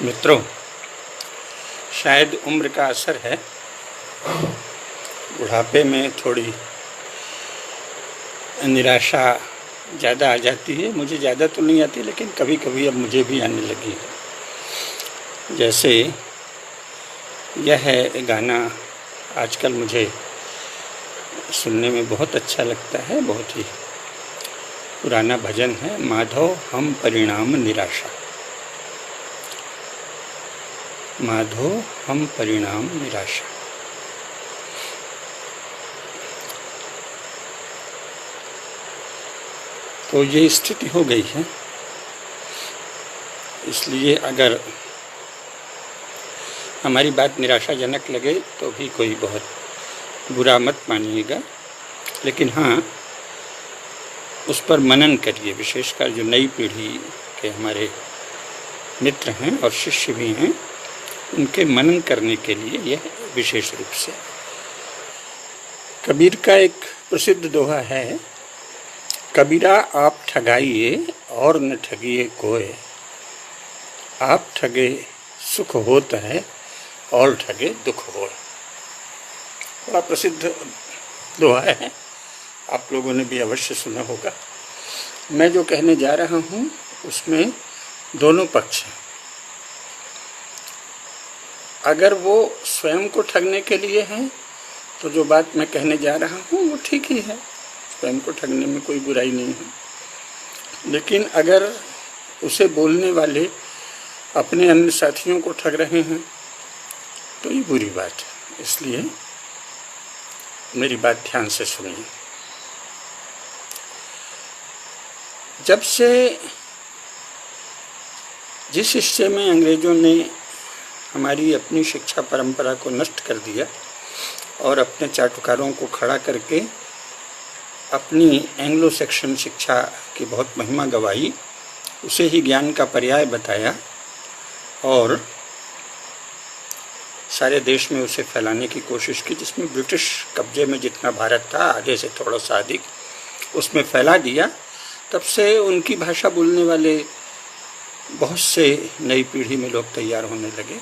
मित्रों, शायद उम्र का असर है। बुढ़ापे में थोड़ी निराशा ज़्यादा आ जाती है। मुझे ज़्यादा तो नहीं आती, लेकिन कभी कभी अब मुझे भी आने लगी है। जैसे यह है गाना आजकल मुझे सुनने में बहुत अच्छा लगता है। बहुत ही पुराना भजन है, माधव हम परिणाम निराशा। माधो हम परिणाम निराशा। तो ये स्थिति हो गई है। इसलिए अगर हमारी बात निराशाजनक लगे तो भी कोई बहुत बुरा मत मानिएगा, लेकिन हाँ, उस पर मनन करिए। विशेषकर जो नई पीढ़ी के हमारे मित्र हैं और शिष्य भी हैं, उनके मनन करने के लिए यह विशेष रूप से। कबीर का एक प्रसिद्ध दोहा है, कबीरा आप ठगाइए और न ठगिए कोय, आप ठगे सुख होत है और ठगे दुख होय। बड़ा प्रसिद्ध दोहा है, आप लोगों ने भी अवश्य सुना होगा। मैं जो कहने जा रहा हूँ उसमें दोनों पक्ष हैं। अगर वो स्वयं को ठगने के लिए है तो जो बात मैं कहने जा रहा हूँ वो ठीक ही है, स्वयं को ठगने में कोई बुराई नहीं है। लेकिन अगर उसे बोलने वाले अपने अन्य साथियों को ठग रहे हैं तो ये बुरी बात है। इसलिए मेरी बात ध्यान से सुनिए। जब से जिस हिस्से में अंग्रेजों ने हमारी अपनी शिक्षा परंपरा को नष्ट कर दिया और अपने चाटुकारों को खड़ा करके अपनी एंग्लो सेक्शन शिक्षा की बहुत महिमा गवाई, उसे ही ज्ञान का पर्याय बताया और सारे देश में उसे फैलाने की कोशिश की, जिसमें ब्रिटिश कब्जे में जितना भारत था आधे से थोड़ा सा अधिक उसमें फैला दिया। तब से उनकी भाषा बोलने वाले बहुत से नई पीढ़ी में लोग तैयार होने लगे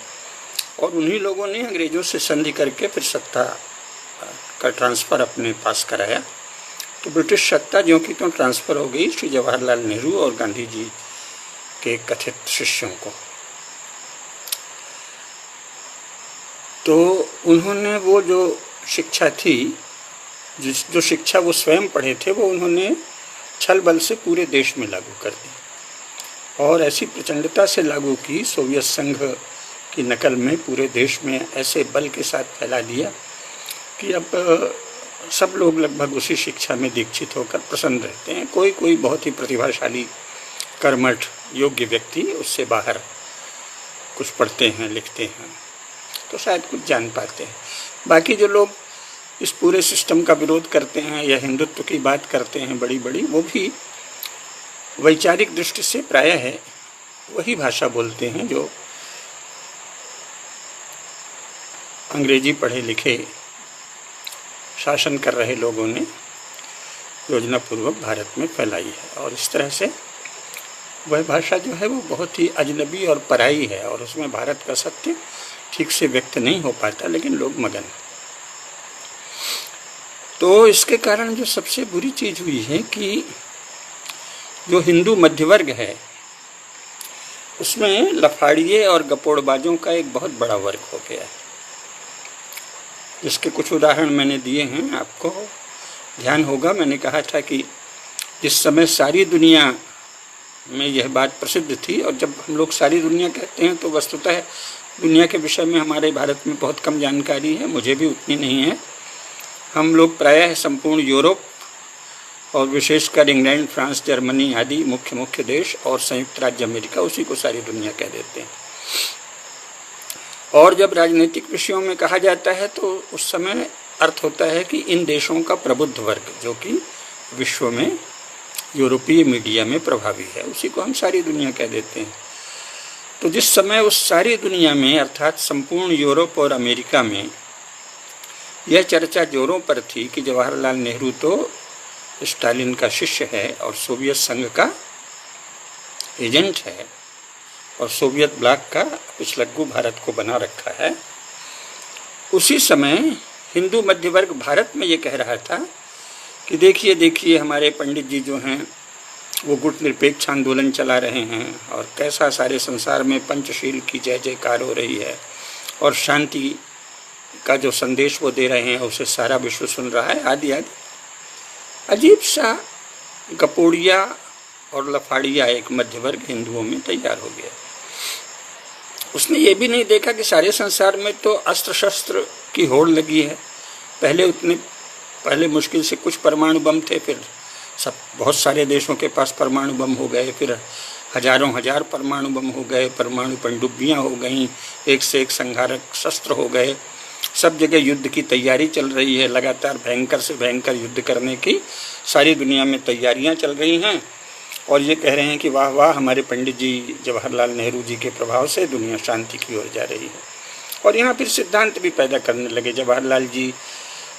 और उन्हीं लोगों ने अंग्रेज़ों से संधि करके फिर सत्ता का ट्रांसफ़र अपने पास कराया। तो ब्रिटिश सत्ता ज्यों की त्यों ट्रांसफ़र हो गई श्री जवाहरलाल नेहरू और गांधी जी के कथित शिष्यों को। तो उन्होंने वो जो शिक्षा थी, जो शिक्षा वो स्वयं पढ़े थे, वो उन्होंने छल बल से पूरे देश में लागू कर दी और ऐसी प्रचंडता से लागू की, सोवियत संघ की नकल में पूरे देश में ऐसे बल के साथ फैला दिया कि अब सब लोग लगभग उसी शिक्षा में दीक्षित होकर प्रसन्न रहते हैं। कोई कोई बहुत ही प्रतिभाशाली कर्मठ योग्य व्यक्ति उससे बाहर कुछ पढ़ते हैं, लिखते हैं, तो शायद कुछ जान पाते हैं। बाकी जो लोग इस पूरे सिस्टम का विरोध करते हैं या हिंदुत्व की बात करते हैं बड़ी बड़ी, वो भी वैचारिक दृष्टि से प्रायः है वही भाषा बोलते हैं जो अंग्रेजी पढ़े लिखे शासन कर रहे लोगों ने योजनापूर्वक भारत में फैलाई है। और इस तरह से वह भाषा जो है वो बहुत ही अजनबी और पराई है और उसमें भारत का सत्य ठीक से व्यक्त नहीं हो पाता, लेकिन लोग मगन। तो इसके कारण जो सबसे बुरी चीज़ हुई है कि जो हिंदू मध्यवर्ग है उसमें लफाड़िए और गपोड़बाजों का एक बहुत बड़ा वर्ग हो गया है, जिसके कुछ उदाहरण मैंने दिए हैं। आपको ध्यान होगा, मैंने कहा था कि जिस समय सारी दुनिया में यह बात प्रसिद्ध थी, और जब हम लोग सारी दुनिया कहते हैं तो वस्तुतः दुनिया के विषय में हमारे भारत में बहुत कम जानकारी है, मुझे भी उतनी नहीं है। हम लोग प्रायः संपूर्ण यूरोप और विशेषकर इंग्लैंड, फ्रांस, जर्मनी आदि मुख्य देश और संयुक्त राज्य अमेरिका, उसी को सारी दुनिया कह देते हैं। और जब राजनीतिक विषयों में कहा जाता है तो उस समय अर्थ होता है कि इन देशों का प्रबुद्ध वर्ग, जो कि विश्व में यूरोपीय मीडिया में प्रभावी है, उसी को हम सारी दुनिया कह देते हैं। तो जिस समय उस सारी दुनिया में अर्थात संपूर्ण यूरोप और अमेरिका में यह चर्चा जोरों पर थी कि जवाहरलाल नेहरू तो स्टालिन का शिष्य है और सोवियत संघ का एजेंट है, और सोवियत ब्लॉक का पिछलग्गू भारत को बना रखा है। उसी समय हिंदू मध्य वर्ग भारत में ये कह रहा था कि देखिए देखिए हमारे पंडित जी जो हैं वो गुट निरपेक्ष आंदोलन चला रहे हैं और कैसा सारे संसार में पंचशील की जय जयकार हो रही है और शांति का जो संदेश वो दे रहे हैं उसे सारा विश्व सुन रहा है, आदि आदि। अजीब सा गपोड़िया और लफाड़िया एक मध्य वर्ग हिंदुओं में तैयार हो गया। उसने ये भी नहीं देखा कि सारे संसार में तो अस्त्र शस्त्र की होड़ लगी है। पहले मुश्किल से कुछ परमाणु बम थे, फिर बहुत सारे देशों के पास परमाणु बम हो गए, फिर हजारों हजार परमाणु बम हो गए, परमाणु पनडुब्बियाँ हो गईं, एक से एक संहारक शस्त्र हो गए। सब जगह युद्ध की तैयारी चल रही है, लगातार भयंकर से भयंकर युद्ध करने की सारी दुनिया में तैयारियां चल रही हैं। और ये कह रहे हैं कि वाह वाह हमारे पंडित जी जवाहरलाल नेहरू जी के प्रभाव से दुनिया शांति की ओर जा रही है। और यहाँ फिर सिद्धांत भी पैदा करने लगे। जवाहरलाल जी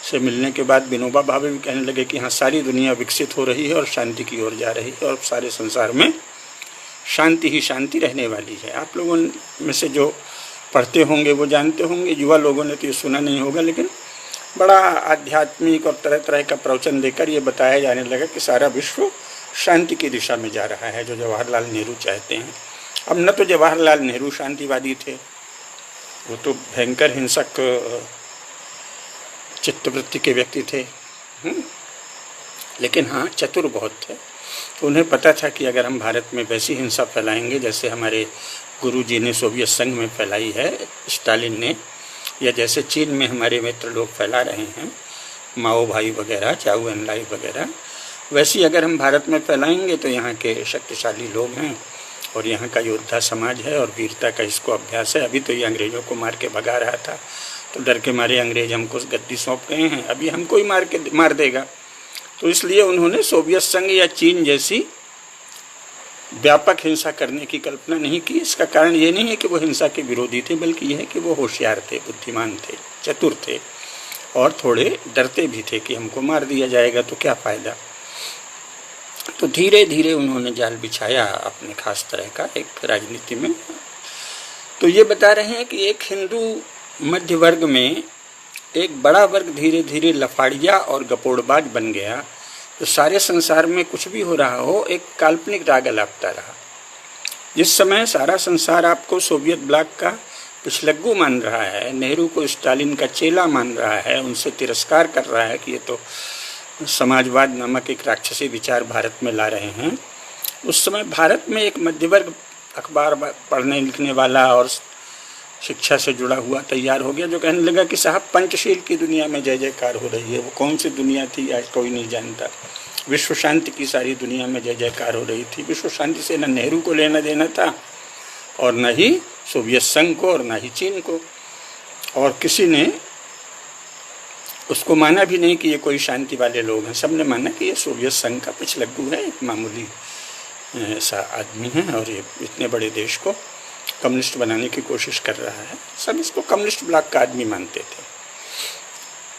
से मिलने के बाद विनोबा भावे भी कहने लगे कि हाँ सारी दुनिया विकसित हो रही है और शांति की ओर जा रही है और सारे संसार में शांति ही शांति रहने वाली है। आप लोगों में से जो पढ़ते होंगे वो जानते होंगे, युवा लोगों ने तो ये सुना नहीं होगा, लेकिन बड़ा आध्यात्मिक और तरह तरह का प्रवचन देकर ये बताया जाने लगा कि सारा विश्व शांति की दिशा में जा रहा है, जो जवाहरलाल नेहरू चाहते हैं। अब न तो जवाहरलाल नेहरू शांतिवादी थे, वो तो भयंकर हिंसक चित्तवृत्ति के व्यक्ति थे, लेकिन हाँ चतुर बहुत थे। तो उन्हें पता था कि अगर हम भारत में वैसी हिंसा फैलाएंगे जैसे हमारे गुरुजी ने सोवियत संघ में फैलाई है, स्टालिन ने, या जैसे चीन में हमारे मित्र लोग फैला रहे हैं, माओ भाई वगैरह, चाउ एनलाई वगैरह, वैसी अगर हम भारत में फैलाएंगे तो यहाँ के शक्तिशाली लोग हैं और यहाँ का योद्धा समाज है और वीरता का इसको अभ्यास है। अभी तो ये अंग्रेज़ों को मार के भगा रहा था, तो डर के मारे अंग्रेज हमको गद्दी सौंप गए हैं, अभी हमको ही मार देगा। तो इसलिए उन्होंने सोवियत संघ या चीन जैसी व्यापक हिंसा करने की कल्पना नहीं की। इसका कारण ये नहीं है कि वो हिंसा के विरोधी थे, बल्कि यह है कि वो होशियार थे, बुद्धिमान थे, चतुर थे और थोड़े डरते भी थे कि हमको मार दिया जाएगा तो क्या फ़ायदा। तो धीरे धीरे उन्होंने जाल बिछाया अपने खास तरह का एक राजनीति में। तो ये बता रहे हैं कि एक हिंदू मध्य वर्ग में एक बड़ा वर्ग धीरे धीरे लफाड़िया और गपोड़बाज बन गया। तो सारे संसार में कुछ भी हो रहा हो एक काल्पनिक राग अलापता रहा। जिस समय सारा संसार आपको सोवियत ब्लॉक का पिछलग्गू मान रहा है, नेहरू को स्टालिन का चेला मान रहा है, उनसे तिरस्कार कर रहा है कि ये तो समाजवाद नामक एक राक्षसी विचार भारत में ला रहे हैं, उस समय भारत में एक मध्यवर्ग अखबार पढ़ने लिखने वाला और शिक्षा से जुड़ा हुआ तैयार हो गया, जो कहने लगा कि साहब पंचशील की दुनिया में जय जयकार हो रही है। वो कौन सी दुनिया थी आज कोई नहीं जानता। विश्व शांति की सारी दुनिया में जय जयकार हो रही थी। विश्व शांति से न नेहरू को लेना देना था और न ही सोवियत संघ को और न ही चीन को, और किसी ने उसको माना भी नहीं कि ये कोई शांति वाले लोग हैं। सबने माना कि ये सोवियत संघ का पिछलग्गू है, एक मामूली ऐसा आदमी है और ये इतने बड़े देश को कम्युनिस्ट बनाने की कोशिश कर रहा है। सब इसको कम्युनिस्ट ब्लॉक का आदमी मानते थे।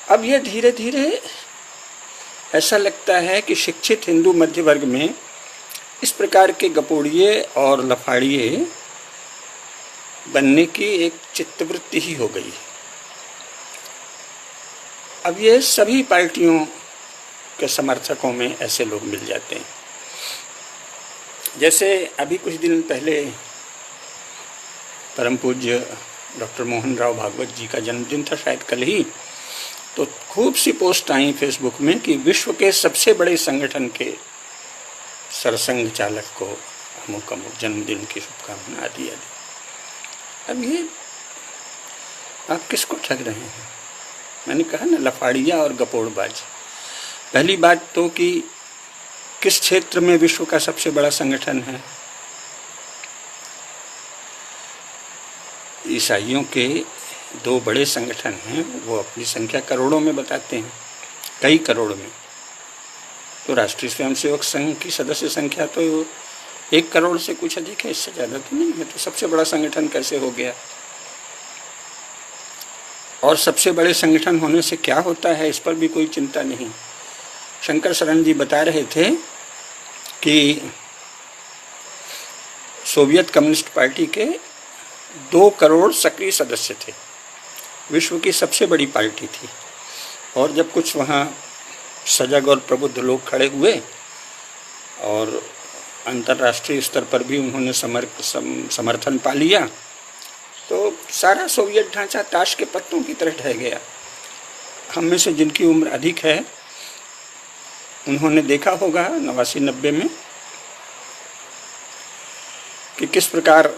अब ये धीरे धीरे ऐसा लगता है कि शिक्षित हिंदू मध्य वर्ग में इस प्रकार के गपोड़िए और लफाड़िए बनने की एक चित्तवृत्ति ही हो गई। अब ये सभी पार्टियों के समर्थकों में ऐसे लोग मिल जाते हैं। जैसे अभी कुछ दिन पहले परम पूज्य डॉक्टर मोहन राव भागवत जी का जन्मदिन था, शायद कल ही, तो खूब सी पोस्ट आई फेसबुक में कि विश्व के सबसे बड़े संगठन के सरसंघ चालक को अमुक अमुक जन्मदिन की शुभकामना आदि आदि। अब ये आप किसको ठग रहे हैं? मैंने कहा ना, लफाड़िया और गपोड़बाज। पहली बात तो कि किस क्षेत्र में विश्व का सबसे बड़ा संगठन है? ईसाइयों के दो बड़े संगठन हैं, वो अपनी संख्या करोड़ों में बताते हैं, कई करोड़ में। तो राष्ट्रीय स्वयंसेवक संघ की सदस्य संख्या तो 1 करोड़ से कुछ अधिक है, इससे ज़्यादा तो नहीं है। तो सबसे बड़ा संगठन कैसे हो गया? और सबसे बड़े संगठन होने से क्या होता है, इस पर भी कोई चिंता नहीं। शंकर शरण जी बता रहे थे कि सोवियत कम्युनिस्ट पार्टी के 2 करोड़ सक्रिय सदस्य थे। विश्व की सबसे बड़ी पार्टी थी। और जब कुछ वहाँ सजग और प्रबुद्ध लोग खड़े हुए और अंतर्राष्ट्रीय स्तर पर भी उन्होंने समर्थन पा लिया, तो सारा सोवियत ढांचा ताश के पत्तों की तरह ढह गया। हम में से जिनकी उम्र अधिक है उन्होंने देखा होगा 89-90 में कि किस प्रकार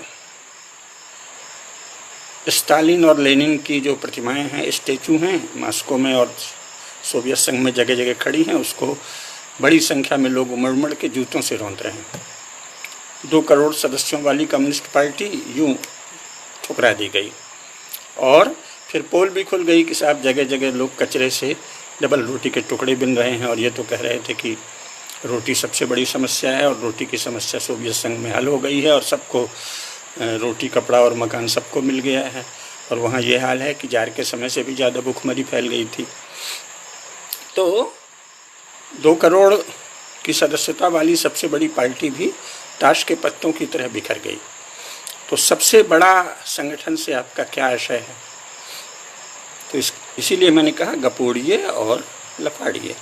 स्टालिन और लेनिन की जो प्रतिमाएं हैं, स्टैचू हैं, मॉस्को में और सोवियत संघ में जगह जगह खड़ी हैं, उसको बड़ी संख्या में लोग उमड़ उमड़ के जूतों से रौंद रहे हैं। 2 करोड़ सदस्यों वाली कम्युनिस्ट पार्टी यूं ठुकरा दी गई। और फिर पोल भी खुल गई कि साहब जगह जगह लोग कचरे से डबल रोटी के टुकड़े बिन रहे हैं, और ये तो कह रहे थे कि रोटी सबसे बड़ी समस्या है और रोटी की समस्या सोवियत संघ में हल हो गई है और सबको रोटी, कपड़ा और मकान सबको मिल गया है। और वहाँ ये हाल है कि जार के समय से भी ज़्यादा भूखमरी फैल गई थी। तो 2 करोड़ की सदस्यता वाली सबसे बड़ी पार्टी भी ताश के पत्तों की तरह बिखर गई। तो सबसे बड़ा संगठन से आपका क्या आशय है? तो इसीलिए मैंने कहा गपोड़िए और लफाड़िए।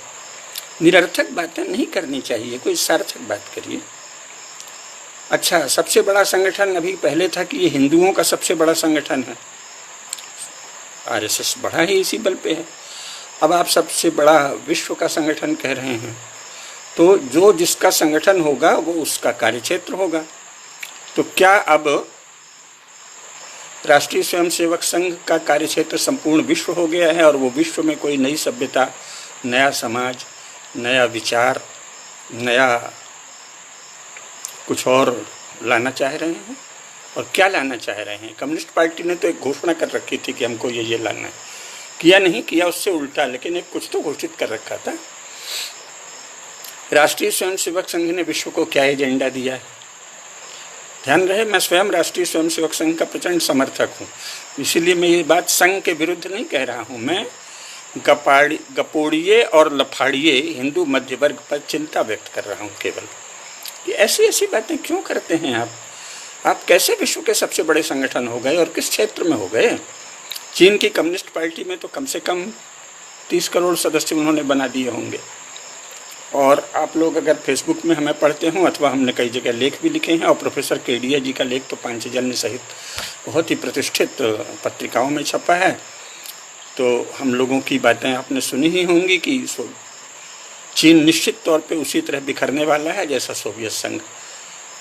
निरर्थक बातें नहीं करनी चाहिए, कोई सार्थक बात करिए। अच्छा, सबसे बड़ा संगठन अभी पहले था कि ये हिंदुओं का सबसे बड़ा संगठन है, आरएसएस बढ़ा ही इसी बल पे है। अब आप सबसे बड़ा विश्व का संगठन कह रहे हैं, तो जो जिसका संगठन होगा वो उसका कार्यक्षेत्र होगा। तो क्या अब राष्ट्रीय स्वयंसेवक संघ का कार्यक्षेत्र संपूर्ण विश्व हो गया है और वो विश्व में कोई नई सभ्यता, नया समाज, नया विचार, नया कुछ और लाना चाह रहे हैं? और क्या लाना चाह रहे हैं? कम्युनिस्ट पार्टी ने तो एक घोषणा कर रखी थी कि हमको ये लाना है। किया नहीं किया उससे उल्टा, लेकिन एक कुछ तो घोषित कर रखा था। राष्ट्रीय स्वयंसेवक संघ ने विश्व को क्या एजेंडा दिया है? ध्यान रहे, मैं स्वयं राष्ट्रीय स्वयंसेवक संघ का प्रचंड समर्थक हूँ, इसीलिए मैं ये बात संघ के विरुद्ध नहीं कह रहा हूँ। मैं गपोड़िए और लफाड़िए हिंदू मध्य वर्ग पर चिंता व्यक्त कर रहा हूँ केवल। ये ऐसी ऐसी बातें क्यों करते हैं आप कैसे विश्व के सबसे बड़े संगठन हो गए और किस क्षेत्र में हो गए? चीन की कम्युनिस्ट पार्टी में तो कम से कम 30 करोड़ सदस्य उन्होंने बना दिए होंगे। और आप लोग अगर फेसबुक में हमें पढ़ते हों, अथवा हमने कई जगह लेख भी लिखे हैं, और प्रोफेसर केडिया जी का लेख तो पांचजन्य सहित बहुत ही प्रतिष्ठित पत्रिकाओं में छपा है। तो हम लोगों की बातें आपने सुनी ही होंगी कि चीन निश्चित तौर पे उसी तरह बिखरने वाला है जैसा सोवियत संघ।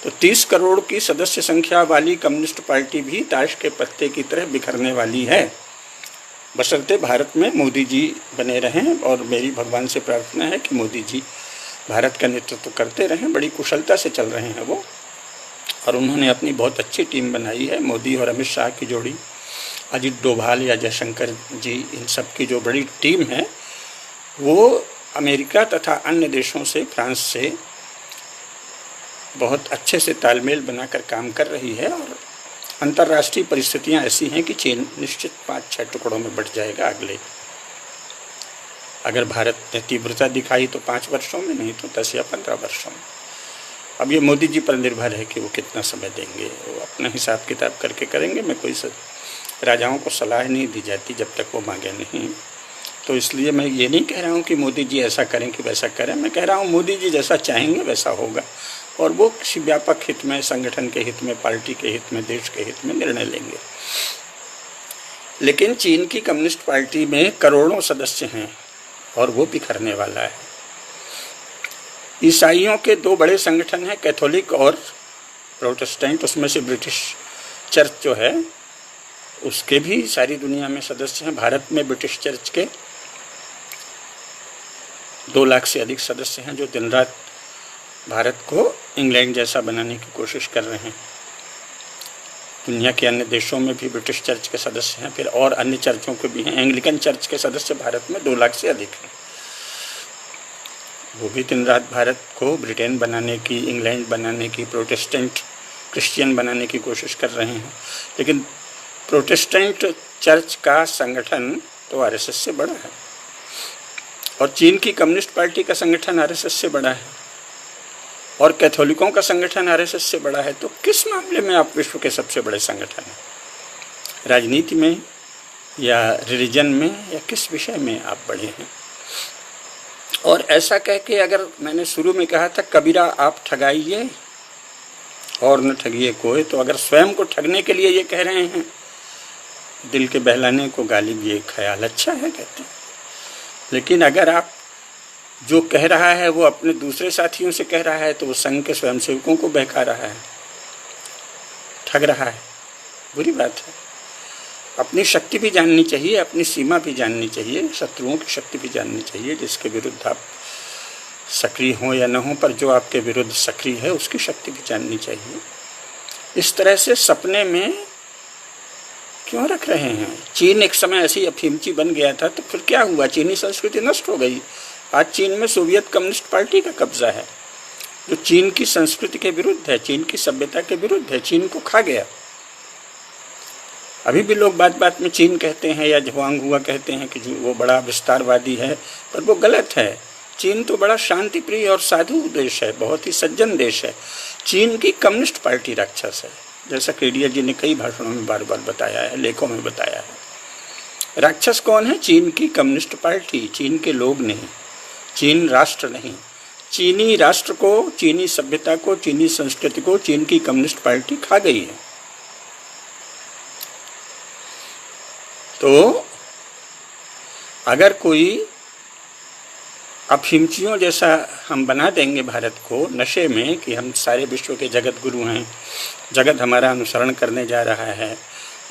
तो 30 करोड़ की सदस्य संख्या वाली कम्युनिस्ट पार्टी भी ताश के पत्ते की तरह बिखरने वाली है, बशर्ते भारत में मोदी जी बने रहें। और मेरी भगवान से प्रार्थना है कि मोदी जी भारत का नेतृत्व करते रहें। बड़ी कुशलता से चल रहे हैं वो, और उन्होंने अपनी बहुत अच्छी टीम बनाई है। मोदी और अमित शाह की जोड़ी, अजित डोभाल या जयशंकर जी, इन सब की जो बड़ी टीम है वो अमेरिका तथा अन्य देशों से, फ्रांस से बहुत अच्छे से तालमेल बनाकर काम कर रही है। और अंतर्राष्ट्रीय परिस्थितियां ऐसी हैं कि चीन निश्चित 5-6 टुकड़ों में बट जाएगा अगर भारत ने तीव्रता दिखाई तो 5 वर्षों में, नहीं तो 10 या 15 वर्षों में। अब ये मोदी जी पर निर्भर है कि वो कितना समय देंगे, वो अपना हिसाब किताब करके करेंगे। मैं कोई राजाओं को सलाह नहीं दी जाती जब तक वो मांगे नहीं। तो इसलिए मैं ये नहीं कह रहा हूँ कि मोदी जी ऐसा करें कि वैसा करें। मैं कह रहा हूँ मोदी जी जैसा चाहेंगे वैसा होगा, और वो किसी व्यापक हित में, संगठन के हित में, पार्टी के हित में, देश के हित में निर्णय लेंगे। लेकिन चीन की कम्युनिस्ट पार्टी में करोड़ों सदस्य हैं और वो बिखरने वाला है। ईसाइयों के 2 बड़े संगठन हैं, कैथोलिक और प्रोटेस्टेंट। उसमें से ब्रिटिश चर्च जो है उसके भी सारी दुनिया में सदस्य हैं। भारत में ब्रिटिश चर्च के 2 लाख से अधिक सदस्य हैं, जो दिन रात भारत को इंग्लैंड जैसा बनाने की कोशिश कर रहे हैं। दुनिया के अन्य देशों में भी ब्रिटिश चर्च के सदस्य हैं, फिर और अन्य चर्चों के भी हैं। एंग्लिकन चर्च के सदस्य भारत में 2 लाख से अधिक हैं। वो भी दिन रात भारत को ब्रिटेन बनाने की, इंग्लैंड बनाने की, प्रोटेस्टेंट क्रिश्चियन बनाने की कोशिश कर रहे हैं। लेकिन प्रोटेस्टेंट चर्च का संगठन तो आरएसएस से बड़ा है, और चीन की कम्युनिस्ट पार्टी का संगठन आरएसएस से बड़ा है। और कैथोलिकों का संगठन आरएसएस से बड़ा है, तो किस मामले में आप विश्व के सबसे बड़े संगठन हैं? राजनीति में या रिलीजन में या किस विषय में आप बड़े हैं? और ऐसा कह के, अगर मैंने शुरू में कहा था कबीरा आप ठगाइए और न ठगिए कोई, तो अगर स्वयं को ठगने के लिए ये कह रहे हैं, दिल के बहलाने को गालिब ये ख्याल अच्छा है कहते हैं। लेकिन अगर आप जो कह रहा है वो अपने दूसरे साथियों से कह रहा है, तो वो संघ के स्वयंसेवकों को बहका रहा है, ठग रहा है, बुरी बात है। अपनी शक्ति भी जाननी चाहिए, अपनी सीमा भी जाननी चाहिए, शत्रुओं की शक्ति भी जाननी चाहिए, जिसके विरुद्ध आप सक्रिय हों या न हों, पर जो आपके विरुद्ध सक्रिय है उसकी शक्ति भी जाननी चाहिए। इस तरह से सपने में क्यों रख रहे हैं? चीन एक समय ऐसी अफीमची बन गया था, तो फिर क्या हुआ? चीनी संस्कृति नष्ट हो गई। आज चीन में सोवियत कम्युनिस्ट पार्टी का कब्जा है, जो चीन की संस्कृति के विरुद्ध है, चीन की सभ्यता के विरुद्ध है, चीन को खा गया। अभी भी लोग बात बात में चीन कहते हैं या हुआंग हुआ कहते हैं कि वो बड़ा विस्तारवादी है, पर वो गलत है। चीन तो बड़ा शांति प्रिय और साधु देश है, बहुत ही सज्जन देश है। चीन की कम्युनिस्ट पार्टी राक्षस है, जैसा केडिया जी ने कई भाषणों में बार बार बताया है, लेखों में बताया है। राक्षस कौन है? चीन की कम्युनिस्ट पार्टी, चीन के लोग नहीं, चीन राष्ट्र नहीं। चीनी राष्ट्र को, चीनी सभ्यता को, चीनी संस्कृति को चीन की कम्युनिस्ट पार्टी खा गई है। तो अगर कोई अफीमचियों जैसा हम बना देंगे भारत को नशे में कि हम सारे विश्व के जगत गुरु हैं, जगत हमारा अनुसरण करने जा रहा है,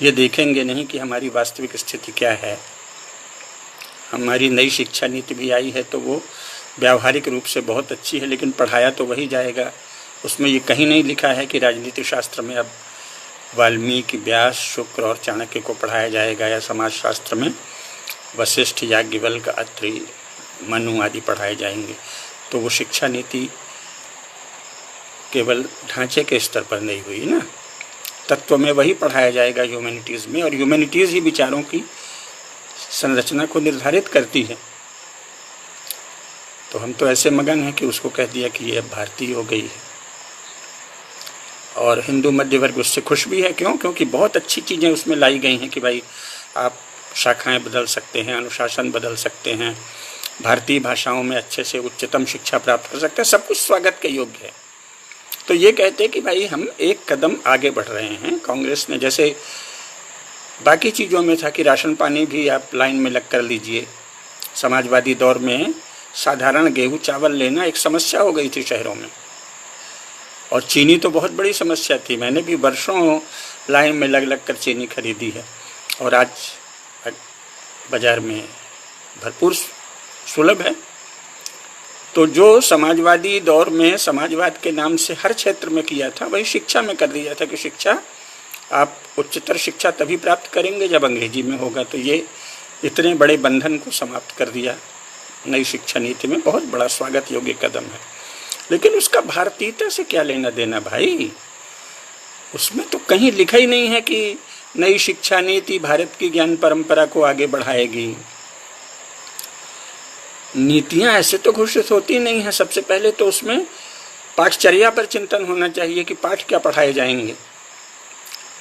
ये देखेंगे नहीं कि हमारी वास्तविक स्थिति क्या है। हमारी नई शिक्षा नीति भी आई है, तो वो व्यावहारिक रूप से बहुत अच्छी है, लेकिन पढ़ाया तो वही जाएगा। उसमें ये कहीं नहीं लिखा है कि राजनीति शास्त्र में अब वाल्मीकि, व्यास, शुक्र और चाणक्य को पढ़ाया जाएगा, या समाजशास्त्र में वशिष्ठ, याज्ञवल्क्य, अत्रि, मनु आदि पढ़ाए जाएंगे। तो वो शिक्षा नीति केवल ढांचे के स्तर पर नहीं हुई ना, तत्व में वही पढ़ाया जाएगा ह्यूमैनिटीज़ में, और ह्यूमैनिटीज़ ही विचारों की संरचना को निर्धारित करती है। तो हम तो ऐसे मगन हैं कि उसको कह दिया कि ये अब भारतीय हो गई है, और हिंदू मध्य वर्ग उससे खुश भी है। क्यों? क्योंकि बहुत अच्छी चीज़ें उसमें लाई गई हैं कि भाई आप शाखाएं बदल सकते हैं, अनुशासन बदल सकते हैं, भारतीय भाषाओं में अच्छे से उच्चतम शिक्षा प्राप्त कर सकते हैं, सब कुछ स्वागत के योग्य है। तो ये कहते हैं कि भाई हम एक कदम आगे बढ़ रहे हैं। कांग्रेस ने जैसे बाकी चीज़ों में था कि राशन पानी भी आप लाइन में लग कर लीजिए, समाजवादी दौर में साधारण गेहूँ चावल लेना एक समस्या हो गई थी शहरों में, और चीनी तो बहुत बड़ी समस्या थी। मैंने भी वर्षों लाइन में लग लग कर चीनी खरीदी है, और आज बाज़ार में भरपूर सुलभ है। तो जो समाजवादी दौर में समाजवाद के नाम से हर क्षेत्र में किया था, वही शिक्षा में कर दिया था कि शिक्षा, आप उच्चतर शिक्षा तभी प्राप्त करेंगे जब अंग्रेजी में होगा। तो ये इतने बड़े बंधन को समाप्त कर दिया नई शिक्षा नीति में, बहुत बड़ा स्वागत योग्य कदम है। लेकिन उसका भारतीयता से क्या लेना देना भाई? उसमें तो कहीं लिखा ही नहीं है कि नई शिक्षा नीति भारत की ज्ञान परंपरा को आगे बढ़ाएगी। नीतियां ऐसे तो घोषित होती नहीं है। सबसे पहले तो उसमें पाठचर्या पर चिंतन होना चाहिए कि पाठ क्या पढ़ाए जाएंगे।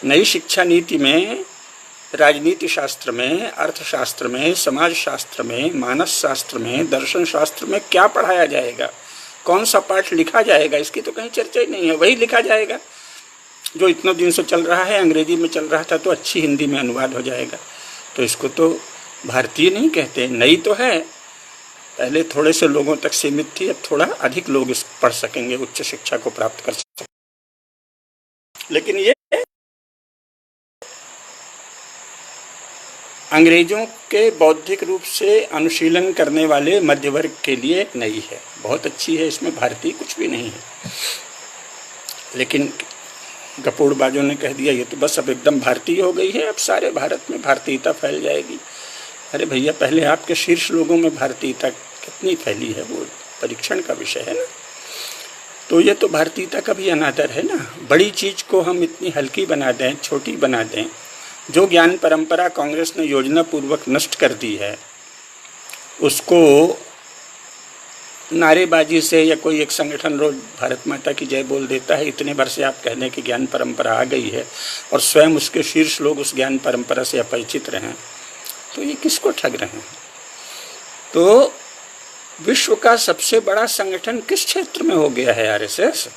नई शिक्षा नीति में राजनीति शास्त्र में, अर्थशास्त्र में, समाज शास्त्र में, मानस शास्त्र में, दर्शन शास्त्र में क्या पढ़ाया जाएगा, कौन सा पाठ लिखा जाएगा, इसकी तो कहीं चर्चा ही नहीं है। वही लिखा जाएगा जो इतने दिन से चल रहा है, अंग्रेजी में चल रहा था तो अच्छी हिंदी में अनुवाद हो जाएगा। तो इसको तो भारतीय नहीं कहते। नई तो है, पहले थोड़े से लोगों तक सीमित थी, अब थोड़ा अधिक लोग इस पढ़ सकेंगे, उच्च शिक्षा को प्राप्त कर सकेंगे। लेकिन ये अंग्रेजों के बौद्धिक रूप से अनुशीलन करने वाले मध्य वर्ग के लिए नई है, बहुत अच्छी है, इसमें भारतीय कुछ भी नहीं है। लेकिन गपोड़बाजों ने कह दिया ये तो बस अब एकदम भारतीय हो गई है, अब सारे भारत में भारतीयता फैल जाएगी। अरे भैया, पहले आपके शीर्ष लोगों में भारतीयता कितनी फैली है वो परीक्षण का विषय है ना। तो ये तो भारतीयता का भी अनादर है ना। बड़ी चीज़ को हम इतनी हल्की बना दें, छोटी बना दें। जो ज्ञान परंपरा कांग्रेस ने योजना पूर्वक नष्ट कर दी है, उसको नारेबाजी से या कोई एक संगठन रोज भारत माता की जय बोल देता है, इतने वर्ष से आप कह दें कि ज्ञान परंपरा आ गई है और स्वयं उसके शीर्ष लोग उस ज्ञान परंपरा से अपरिचित रहे, तो ये किसको ठग रहे हैं? तो विश्व का सबसे बड़ा संगठन किस क्षेत्र में हो गया है? आरएसएस।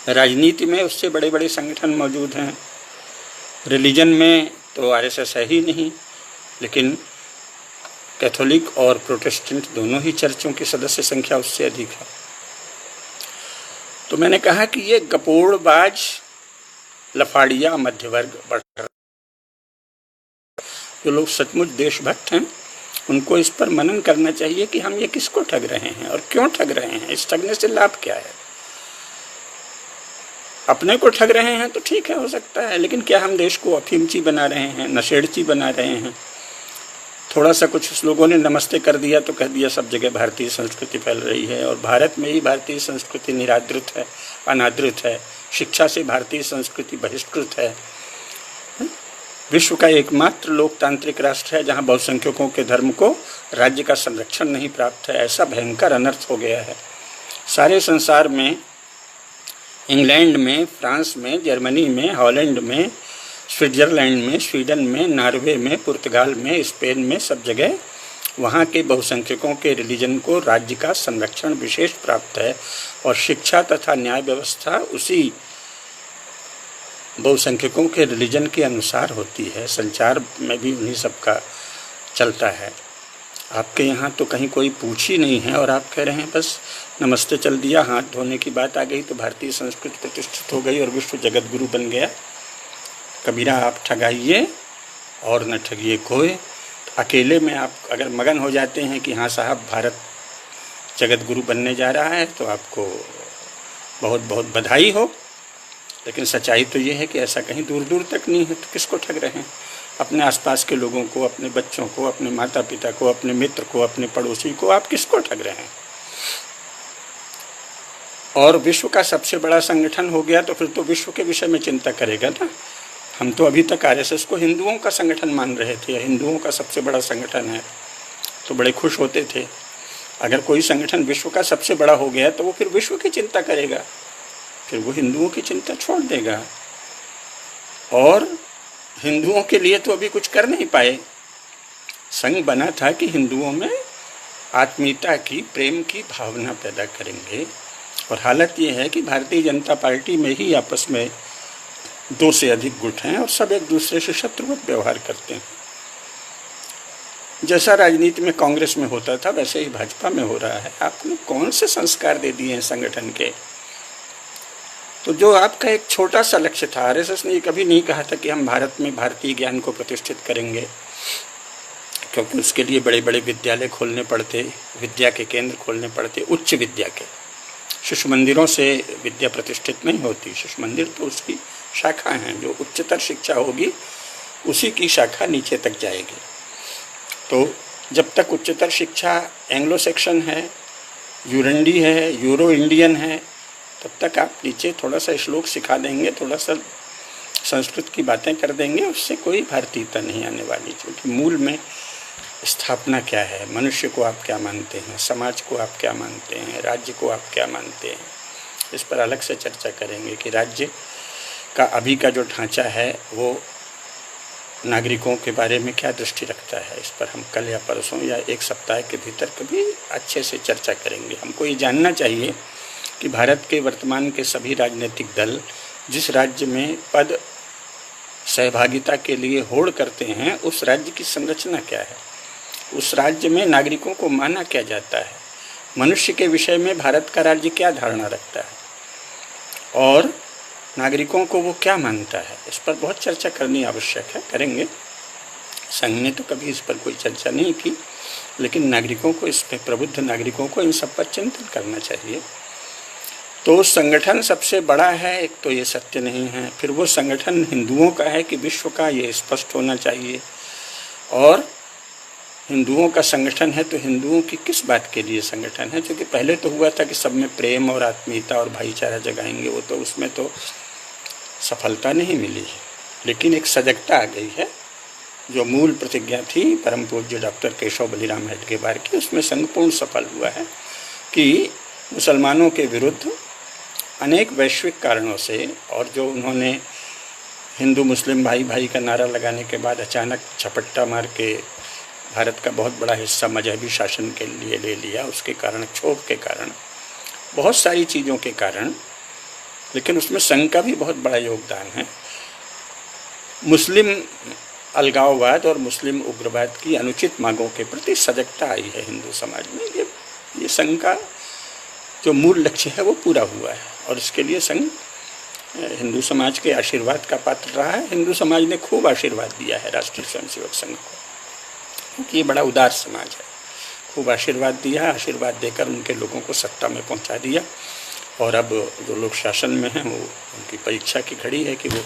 राजनीति में उससे बड़े बड़े संगठन मौजूद हैं, रिलीजन में तो आरएसएस है ही नहीं, लेकिन कैथोलिक और प्रोटेस्टेंट दोनों ही चर्चों की सदस्य संख्या उससे अधिक है। तो मैंने कहा कि ये गपोड़बाज लफाड़िया मध्य वर्ग बढ़ रहा, जो लोग सचमुच देशभक्त हैं उनको इस पर मनन करना चाहिए कि हम ये किसको ठग रहे हैं और क्यों ठग रहे हैं, इस ठगने से लाभ क्या है। अपने को ठग रहे हैं तो ठीक है, हो सकता है, लेकिन क्या हम देश को अफीमची बना रहे हैं, नशेड़ची बना रहे हैं? थोड़ा सा कुछ लोगों ने नमस्ते कर दिया तो कह दिया सब जगह भारतीय संस्कृति फैल रही है, और भारत में ही भारतीय संस्कृति निरादृत है, अनादृत है, शिक्षा से भारतीय संस्कृति बहिष्कृत है। विश्व का एकमात्र लोकतांत्रिक राष्ट्र है जहां बहुसंख्यकों के धर्म को राज्य का संरक्षण नहीं प्राप्त है। ऐसा भयंकर अनर्थ हो गया है सारे संसार में, इंग्लैंड में, फ्रांस में, जर्मनी में, हॉलैंड में, स्विट्जरलैंड में, स्वीडन में, नॉर्वे में, पुर्तगाल में, स्पेन में, सब जगह वहाँ के बहुसंख्यकों के रिलीजन को राज्य का संरक्षण विशेष प्राप्त है, और शिक्षा तथा न्याय व्यवस्था उसी बहुसंख्यकों के रिलीजन के अनुसार होती है। संचार में भी उन्हीं सब का चलता है। आपके यहाँ तो कहीं कोई पूछ ही नहीं है और आप कह रहे हैं बस नमस्ते चल दिया, हाथ धोने की बात आ गई तो भारतीय संस्कृति प्रतिष्ठित हो गई और विश्व जगत गुरु बन गया। कबीरा आप ठगाइए और न ठगिए कोई। अकेले में आप अगर मगन हो जाते हैं कि हाँ साहब भारत जगत गुरु बनने जा रहा है तो आपको बहुत बहुत बधाई हो, लेकिन सच्चाई तो ये है कि ऐसा कहीं दूर दूर तक नहीं है। तो किसको ठग रहे हैं? अपने आसपास के लोगों को, अपने बच्चों को, अपने माता पिता को, अपने मित्र को, अपने पड़ोसी को आप किसको ठग रहे हैं? और विश्व का सबसे बड़ा संगठन हो गया तो फिर तो विश्व के विषय में चिंता करेगा ना। हम तो अभी तक आरएसएस को हिंदुओं का संगठन मान रहे थे, हिंदुओं का सबसे बड़ा संगठन है, तो बड़े खुश होते थे। अगर कोई संगठन विश्व का सबसे बड़ा हो गया तो वो फिर विश्व की चिंता करेगा, फिर वो हिंदुओं की चिंता छोड़ देगा। और हिंदुओं के लिए तो अभी कुछ कर नहीं पाए। संघ बना था कि हिंदुओं में आत्मीयता की, प्रेम की भावना पैदा करेंगे, और हालत ये है कि भारतीय जनता पार्टी में ही आपस में 2 से अधिक गुट हैं और सब एक दूसरे से शत्रुवत व्यवहार करते हैं। जैसा राजनीति में कांग्रेस में होता था वैसे ही भाजपा में हो रहा है। आपने कौन से संस्कार दे दिए हैं संगठन के? तो जो आपका एक छोटा सा लक्ष्य था, आरएसएस ने ये कभी नहीं कहा था कि हम भारत में भारतीय ज्ञान को प्रतिष्ठित करेंगे, क्योंकि उसके लिए बड़े बड़े विद्यालय खोलने पड़ते, विद्या के केंद्र खोलने पड़ते, उच्च विद्या के। शिशु मंदिरों से विद्या प्रतिष्ठित नहीं होती, शिशु मंदिर तो उसकी शाखा हैं, जो उच्चतर शिक्षा होगी उसी की शाखा नीचे तक जाएगी। तो जब तक उच्चतर शिक्षा एंग्लो सेक्शन है, यूरंडी है, यूरो इंडियन है, तब तक आप नीचे थोड़ा सा श्लोक सिखा देंगे, थोड़ा सा संस्कृत की बातें कर देंगे, उससे कोई भारतीयता नहीं आने वाली। क्योंकि मूल में स्थापना क्या है, मनुष्य को आप क्या मानते हैं, समाज को आप क्या मानते हैं, राज्य को आप क्या मानते हैं, इस पर अलग से चर्चा करेंगे कि राज्य का अभी का जो ढांचा है वो नागरिकों के बारे में क्या दृष्टि रखता है। इस पर हम कल या परसों या एक सप्ताह के भीतर कभी अच्छे से चर्चा करेंगे। हमको ये जानना चाहिए कि भारत के वर्तमान के सभी राजनीतिक दल जिस राज्य में पद सहभागिता के लिए होड़ करते हैं, उस राज्य की संरचना क्या है, उस राज्य में नागरिकों को माना क्या जाता है, मनुष्य के विषय में भारत का राज्य क्या धारणा रखता है और नागरिकों को वो क्या मानता है। इस पर बहुत चर्चा करनी आवश्यक है, करेंगे। संघ ने तो कभी इस पर कोई चर्चा नहीं की, लेकिन नागरिकों को, इस पर प्रबुद्ध नागरिकों को इन सब पर चिंतन करना चाहिए। तो संगठन सबसे बड़ा है, एक तो ये सत्य नहीं है। फिर वो संगठन हिंदुओं का है कि विश्व का, ये स्पष्ट होना चाहिए। और हिंदुओं का संगठन है तो हिंदुओं की किस बात के लिए संगठन है? क्योंकि पहले तो हुआ था कि सब में प्रेम और आत्मीयता और भाईचारा जगाएंगे, वो तो उसमें तो सफलता नहीं मिली है। लेकिन एक सजगता आ गई है, जो मूल प्रतिज्ञा थी परम पूज्य डॉक्टर केशव बलिराम हेडगेवार की, उसमें संघ पूर्ण सफल हुआ है। कि मुसलमानों के विरुद्ध अनेक वैश्विक कारणों से, और जो उन्होंने हिंदू मुस्लिम भाई भाई का नारा लगाने के बाद अचानक झपट्टा मार के भारत का बहुत बड़ा हिस्सा मजहबी शासन के लिए ले लिया, उसके कारण, क्षोभ के कारण, बहुत सारी चीज़ों के कारण, लेकिन उसमें संघ का भी बहुत बड़ा योगदान है। मुस्लिम अलगाववाद और मुस्लिम उग्रवाद की अनुचित मांगों के प्रति सजगता आई है हिंदू समाज में। ये संघ का जो मूल लक्ष्य है वो पूरा हुआ है, और इसके लिए संघ हिंदू समाज के आशीर्वाद का पात्र रहा है। हिंदू समाज ने खूब आशीर्वाद दिया है राष्ट्रीय स्वयंसेवक संघ को, क्योंकि ये बड़ा उदार समाज है। खूब आशीर्वाद दिया, आशीर्वाद देकर उनके लोगों को सत्ता में पहुंचा दिया, और अब जो लोग शासन में हैं वो उनकी परीक्षा की घड़ी है कि वो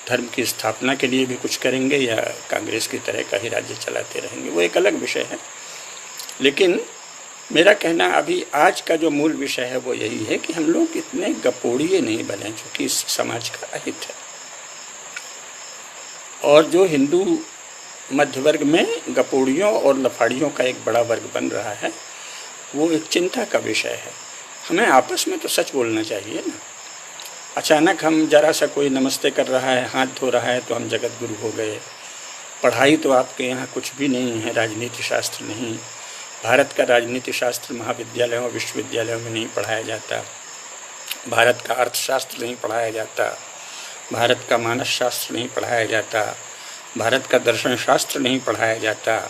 धर्म की स्थापना के लिए भी कुछ करेंगे या कांग्रेस की तरह का ही राज्य चलाते रहेंगे, वो एक अलग विषय है। लेकिन मेरा कहना अभी आज का जो मूल विषय है वो यही है कि हम लोग इतने गपोड़िए नहीं बने, चूँकि इस समाज का अहित है। और जो हिंदू मध्य वर्ग में गपोड़ियों और लफाड़ियों का एक बड़ा वर्ग बन रहा है, वो एक चिंता का विषय है। हमें आपस में तो सच बोलना चाहिए ना। अचानक हम जरा सा कोई नमस्ते कर रहा है, हाथ धो रहा है, तो हम जगत गुरु हो गए। पढ़ाई तो आपके यहाँ कुछ भी नहीं है, राजनीति शास्त्र नहीं, भारत का राजनीति शास्त्र महाविद्यालयों और विश्वविद्यालयों में नहीं पढ़ाया जाता, भारत का अर्थशास्त्र नहीं पढ़ाया जाता, भारत का मानस शास्त्र नहीं पढ़ाया जाता, भारत का दर्शन शास्त्र नहीं पढ़ाया जाता।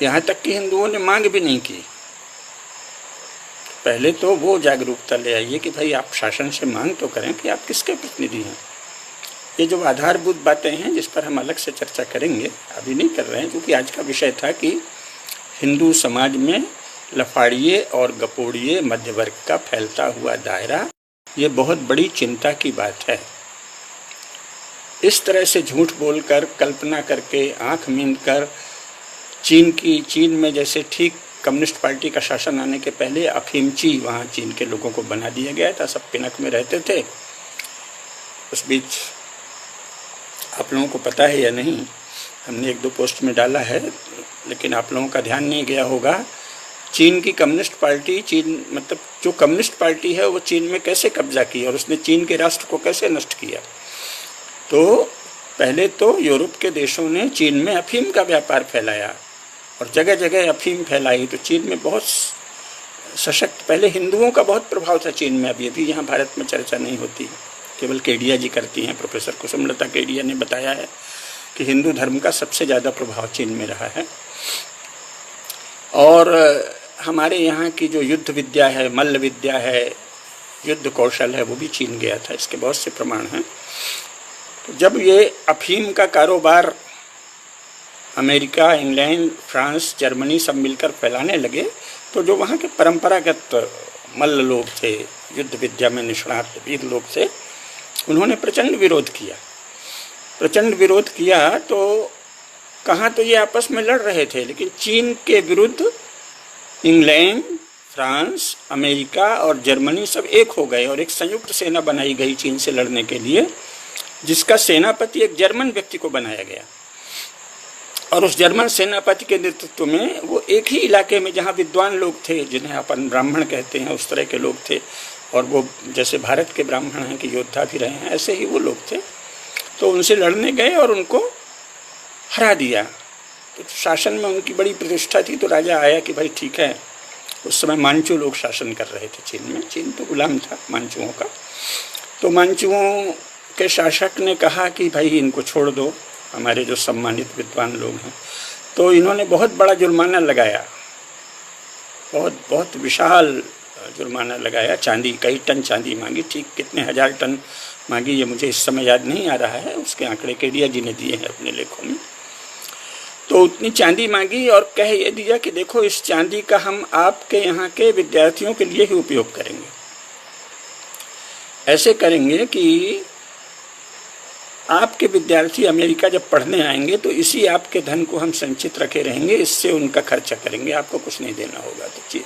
यहाँ तक कि हिंदुओं ने मांग भी नहीं की। पहले तो वो जागरूकता ले आइए कि भाई आप शासन से मांग तो करें कि आप किसके प्रतिनिधि हैं। ये जो आधारभूत बातें हैं जिस पर हम अलग से चर्चा करेंगे, अभी नहीं कर रहे हैं, क्योंकि आज का विषय था कि हिंदू समाज में लफाड़िए और गपोड़िए मध्य वर्ग का फैलता हुआ दायरा, ये बहुत बड़ी चिंता की बात है। इस तरह से झूठ बोलकर, कल्पना करके, आंख मींद कर, चीन में जैसे ठीक कम्युनिस्ट पार्टी का शासन आने के पहले अफीमची वहाँ चीन के लोगों को बना दिया गया था, सब पिनक में रहते थे। उस बीच आप लोगों को पता है या नहीं, हमने एक दो पोस्ट में डाला है, लेकिन आप लोगों का ध्यान नहीं गया होगा, चीन की कम्युनिस्ट पार्टी, चीन मतलब जो कम्युनिस्ट पार्टी है वो चीन में कैसे कब्जा की और उसने चीन के राष्ट्र को कैसे नष्ट किया। तो पहले तो यूरोप के देशों ने चीन में अफीम का व्यापार फैलाया और जगह जगह अफीम फैलाई, तो चीन में बहुत सशक्त, पहले हिंदुओं का बहुत प्रभाव था चीन में। अभी यहाँ भारत में चर्चा नहीं होती, केवल केडिया जी करती हैं। प्रोफेसर कुसुमलता केडिया ने बताया है कि हिंदू धर्म का सबसे ज़्यादा प्रभाव चीन में रहा है। और हमारे यहाँ की जो युद्ध विद्या है, मल्ल विद्या है, युद्ध कौशल है, वो भी चीन गया था। इसके बहुत से प्रमाण हैं। तो जब ये अफीम का कारोबार अमेरिका, इंग्लैंड, फ्रांस, जर्मनी सब मिलकर फैलाने लगे, तो जो वहाँ के परंपरागत मल्ल लोग थे, युद्ध विद्या में निष्णात वीर लोग थे, उन्होंने प्रचंड विरोध किया। प्रचंड विरोध किया तो कहाँ तो ये आपस में लड़ रहे थे, लेकिन चीन के विरुद्ध इंग्लैंड, फ्रांस, अमेरिका और जर्मनी सब एक हो गए और एक संयुक्त सेना बनाई गई चीन से लड़ने के लिए, जिसका सेनापति एक जर्मन व्यक्ति को बनाया गया। और उस जर्मन सेनापति के नेतृत्व में वो एक ही इलाके में जहाँ विद्वान लोग थे, जिन्हें अपन ब्राह्मण कहते हैं, उस तरह के लोग थे, और वो जैसे भारत के ब्राह्मण हैं कि योद्धा भी रहे हैं, ऐसे ही वो लोग थे। तो उनसे लड़ने गए और उनको हरा दिया। तो शासन में उनकी बड़ी प्रतिष्ठा थी, तो राजा आया कि भाई ठीक है। उस समय मांचू लोग शासन कर रहे थे चीन में, चीन तो गुलाम था मांचुओं का। तो मांचुओं के शासक ने कहा कि भाई इनको छोड़ दो, हमारे जो सम्मानित विद्वान लोग हैं। तो इन्होंने बहुत बड़ा जुर्माना लगाया, बहुत विशाल जुर्माना लगाया। चांदी, कई टन चांदी मांगी, ठीक कितने हजार टन मांगी ये मुझे इस समय याद नहीं आ रहा है, उसके आंकड़े केडिया जी ने दिए हैं अपने लेखों में। तो उतनी चांदी मांगी और कह ये दिया कि देखो इस चांदी का हम आपके यहाँ के विद्यार्थियों के लिए ही उपयोग करेंगे। ऐसे करेंगे कि आपके विद्यार्थी अमेरिका जब पढ़ने आएंगे तो इसी आपके धन को हम संचित रखे रहेंगे, इससे उनका खर्चा करेंगे, आपको कुछ नहीं देना होगा। तो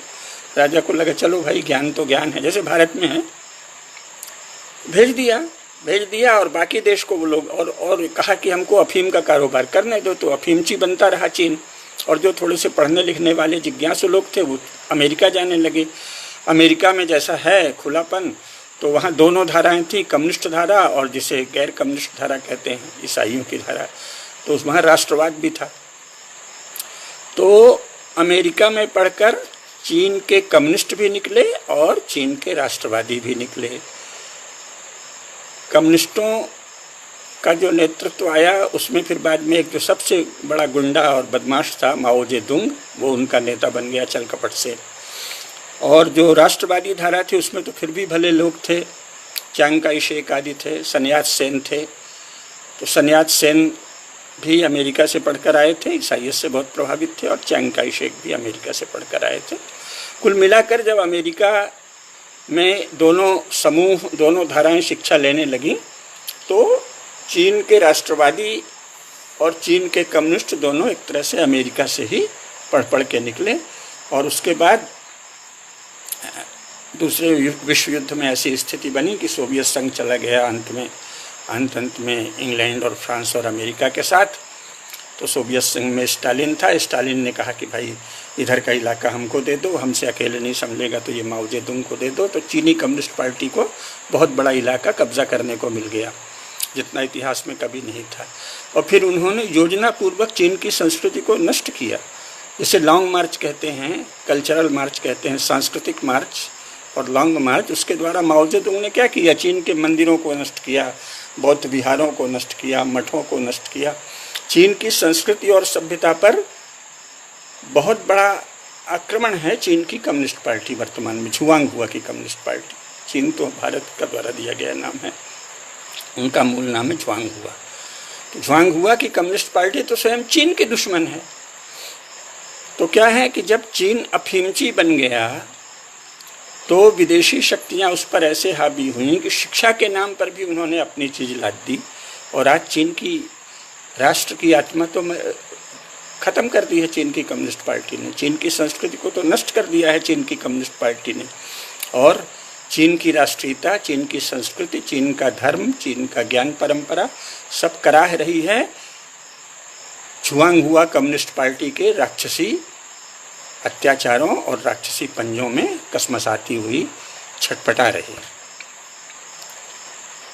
राजा को लगा चलो भाई ज्ञान तो ज्ञान है, जैसे भारत में है। भेज दिया और बाकी देश को वो लोग और कहा कि हमको अफीम का कारोबार करने दो। तो अफीमची बनता रहा चीन, और जो थोड़े से पढ़ने लिखने वाले जिज्ञासु लोग थे वो अमेरिका जाने लगे। अमेरिका में जैसा है खुलापन, तो वहाँ दोनों धाराएं थी, कम्युनिस्ट धारा और जिसे गैर कम्युनिस्ट धारा कहते हैं, ईसाइयों की धारा। तो वहाँ राष्ट्रवाद भी था। तो अमेरिका में पढ़कर चीन के कम्युनिस्ट भी निकले और चीन के राष्ट्रवादी भी निकले। कम्युनिस्टों का जो नेतृत्व आया उसमें फिर बाद में एक जो सबसे बड़ा गुंडा और बदमाश था माओ जेडुंग, वो उनका नेता बन गया चल कपट से। और जो राष्ट्रवादी धारा थी उसमें तो फिर भी भले लोग थे, चांग काई शेक आदि थे, सन यात सेन थे। तो सन यात सेन भी अमेरिका से पढ़कर आए थे, ईसाइयत से बहुत प्रभावित थे, और चांग काई शेक भी अमेरिका से पढ़कर आए थे। कुल मिलाकर जब अमेरिका में दोनों समूह, दोनों धाराएं शिक्षा लेने लगी, तो चीन के राष्ट्रवादी और चीन के कम्युनिस्ट दोनों एक तरह से अमेरिका से ही पढ़ के निकले। और उसके बाद दूसरे विश्व युद्ध में ऐसी स्थिति बनी कि सोवियत संघ चला गया अंत में इंग्लैंड और फ्रांस और अमेरिका के साथ। तो सोवियत संघ में स्टालिन था। स्टालिन ने कहा कि भाई इधर का इलाका हमको दे दो, हमसे अकेले नहीं संभलेगा तो ये माओ जेडुंग को दे दो। तो चीनी कम्युनिस्ट पार्टी को बहुत बड़ा इलाका कब्जा करने को मिल गया, जितना इतिहास में कभी नहीं था। और फिर उन्होंने योजनापूर्वक चीन की संस्कृति को नष्ट किया, जिसे लॉन्ग मार्च कहते हैं, कल्चरल मार्च कहते हैं, सांस्कृतिक मार्च और लॉन्ग मार्च। उसके द्वारा माओ जेडुंग ने क्या किया, चीन के मंदिरों को नष्ट किया, बौद्ध विहारों को नष्ट किया, मठों को नष्ट किया। चीन की संस्कृति और सभ्यता पर बहुत बड़ा आक्रमण है चीन की कम्युनिस्ट पार्टी वर्तमान में, झुआंगहुआ की कम्युनिस्ट पार्टी। चीन तो भारत का द्वारा दिया गया नाम है, उनका मूल नाम है झुआंगहुआ। तो झुआंगहुआ की कम्युनिस्ट पार्टी तो स्वयं चीन के दुश्मन है। तो क्या है कि जब चीन अफीमची बन गया तो विदेशी शक्तियां उस पर ऐसे हावी हुई कि शिक्षा के नाम पर भी उन्होंने अपनी चीज़ लाद दी। और आज चीन की राष्ट्र की आत्मा तो ख़त्म कर दी है चीन की कम्युनिस्ट पार्टी ने। चीन की संस्कृति को तो नष्ट कर दिया है चीन की कम्युनिस्ट पार्टी ने। और चीन की राष्ट्रीयता, चीन की संस्कृति, चीन का धर्म, चीन का ज्ञान परंपरा सब कराह रही है झुआंगहुआ कम्युनिस्ट पार्टी के राक्षसी अत्याचारों और राक्षसी पंजों में कसमसाती हुई छटपटा रही है।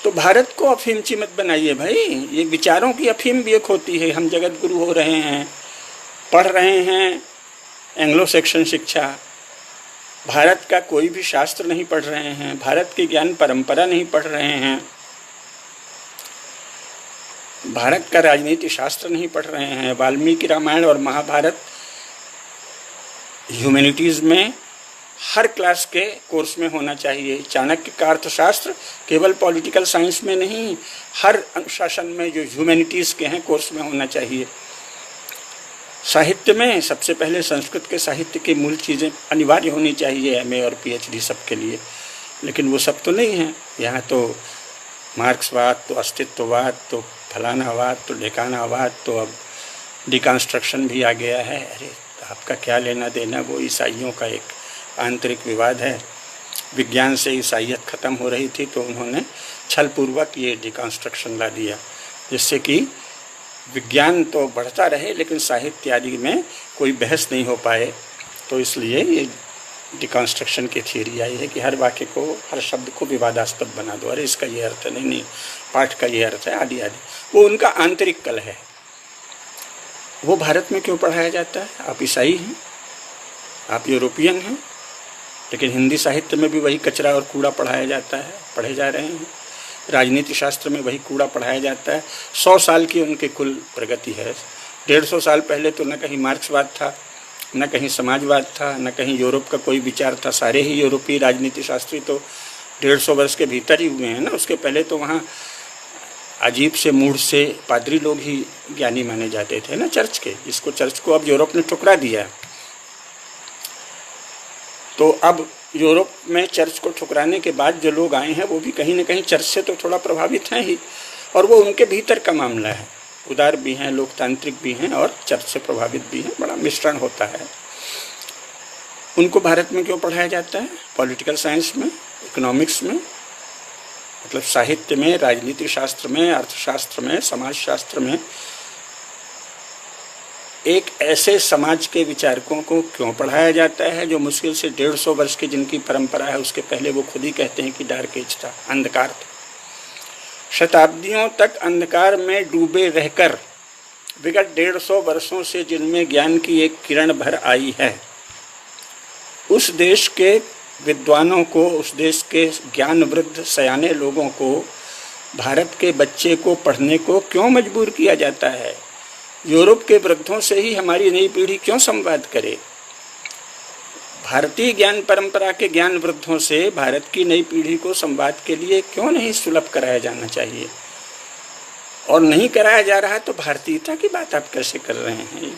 तो भारत को अफीमची मत बनाइए भाई, ये विचारों की अफीम भी एक होती है। हम जगत गुरु हो रहे हैं, पढ़ रहे हैं एंग्लो सेक्शन शिक्षा, भारत का कोई भी शास्त्र नहीं पढ़ रहे हैं, भारत की ज्ञान परंपरा नहीं पढ़ रहे हैं, भारत का राजनीति शास्त्र नहीं पढ़ रहे हैं। वाल्मीकि रामायण और महाभारत ह्यूमैनिटीज़ में हर क्लास के कोर्स में होना चाहिए। चाणक्य का अर्थशास्त्र केवल पॉलिटिकल साइंस में नहीं, हर अनुशासन में जो ह्यूमैनिटीज़ के हैं कोर्स में होना चाहिए। साहित्य में सबसे पहले संस्कृत के साहित्य की मूल चीज़ें अनिवार्य होनी चाहिए, एमए और पीएचडी सबके लिए। लेकिन वो सब तो नहीं है यहाँ। तो मार्क्सवाद, तो अस्तित्ववाद, तो फलानावाद, तो ढेकानावाद, तो अब डिकन्स्ट्रक्शन भी आ गया है। अरे आपका क्या लेना देना, वो ईसाइयों का एक आंतरिक विवाद है। विज्ञान से ईसाइयत ख़त्म हो रही थी तो उन्होंने छलपूर्वक ये डिकन्स्ट्रक्शन ला दिया, जिससे कि विज्ञान तो बढ़ता रहे लेकिन साहित्य आदि में कोई बहस नहीं हो पाए। तो इसलिए ये डिकन्स्ट्रक्शन की थियरी आई है कि हर वाक्य को, हर शब्द को विवादास्पद बना दो। अरे इसका ये अर्थ नहीं, नहीं पाठ का ये अर्थ है, आदि आदि। वो उनका आंतरिक कलह है। वो भारत में क्यों पढ़ाया जाता है? आप ईसाई हैं, आप यूरोपियन हैं, लेकिन हिंदी साहित्य में भी वही कचरा और कूड़ा पढ़ाया जाता है, पढ़े जा रहे हैं। राजनीति शास्त्र में वही कूड़ा पढ़ाया जाता है। 100 साल की उनकी कुल प्रगति है। 150 साल पहले तो न कहीं मार्क्सवाद था, न कहीं समाजवाद था, न कहीं यूरोप का कोई विचार था। सारे ही यूरोपीय राजनीति शास्त्री तो 150 वर्ष के भीतर ही हुए हैं ना। उसके पहले तो वहाँ अजीब से मूड से पादरी लोग ही ज्ञानी माने जाते थे ना, चर्च के, जिसको चर्च को अब यूरोप ने ठुकरा दिया। तो अब यूरोप में चर्च को ठुकराने के बाद जो लोग आए हैं वो भी कहीं ना कहीं चर्च से तो थोड़ा प्रभावित हैं ही, और वो उनके भीतर का मामला है। उदार भी हैं, लोकतांत्रिक भी हैं और चर्च से प्रभावित भी हैं, बड़ा मिश्रण होता है। उनको भारत में क्यों पढ़ाया जाता है? पॉलिटिकल साइंस में, इकोनॉमिक्स में, मतलब साहित्य में, राजनीति शास्त्र में, अर्थशास्त्र में, समाजशास्त्र में एक ऐसे समाज के विचारकों को क्यों पढ़ाया जाता है जो मुश्किल से 150 वर्ष की जिनकी परंपरा है, उसके पहले वो खुद ही कहते हैं कि डार्क एज था, अंधकार था। शताब्दियों तक अंधकार में डूबे रहकर विगत 150 वर्षों से जिनमें ज्ञान की एक किरण भर आई है, उस देश के विद्वानों को, उस देश के ज्ञान वृद्ध सयाने लोगों को भारत के बच्चे को पढ़ने को क्यों मजबूर किया जाता है? यूरोप के वृद्धों से ही हमारी नई पीढ़ी क्यों संवाद करे? भारतीय ज्ञान परंपरा के ज्ञान वृद्धों से भारत की नई पीढ़ी को संवाद के लिए क्यों नहीं सुलभ कराया जाना चाहिए? और नहीं कराया जा रहा तो भारतीयता की बात आप कैसे कर रहे हैं?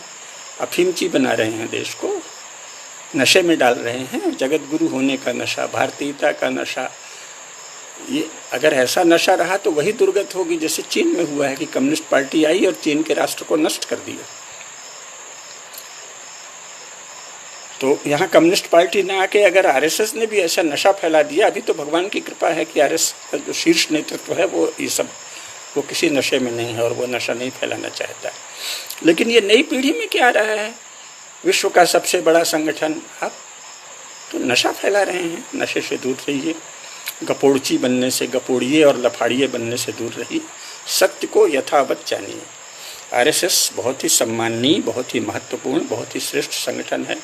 अफीमची बना रहे हैं, देश को नशे में डाल रहे हैं। जगत गुरु होने का नशा, भारतीयता का नशा, ये अगर ऐसा नशा रहा तो वही दुर्गत होगी जैसे चीन में हुआ है कि कम्युनिस्ट पार्टी आई और चीन के राष्ट्र को नष्ट कर दिया। तो यहाँ कम्युनिस्ट पार्टी ना आके अगर आरएसएस ने भी ऐसा नशा फैला दिया, अभी तो भगवान की कृपा है कि आरएसएस का जो शीर्ष नेतृत्व है वो ये सब, वो किसी नशे में नहीं है और वो नशा नहीं फैलाना चाहता। लेकिन ये नई पीढ़ी में क्या आ रहा है? विश्व का सबसे बड़ा संगठन, आप तो नशा फैला रहे हैं। नशे से दूर रहिए, गपोड़ची बनने से, गपोड़िए और लफाड़िए बनने से दूर रहिए, सत्य को यथावत जानिए। आरएसएस बहुत ही सम्माननीय, बहुत ही महत्वपूर्ण, बहुत ही श्रेष्ठ संगठन है।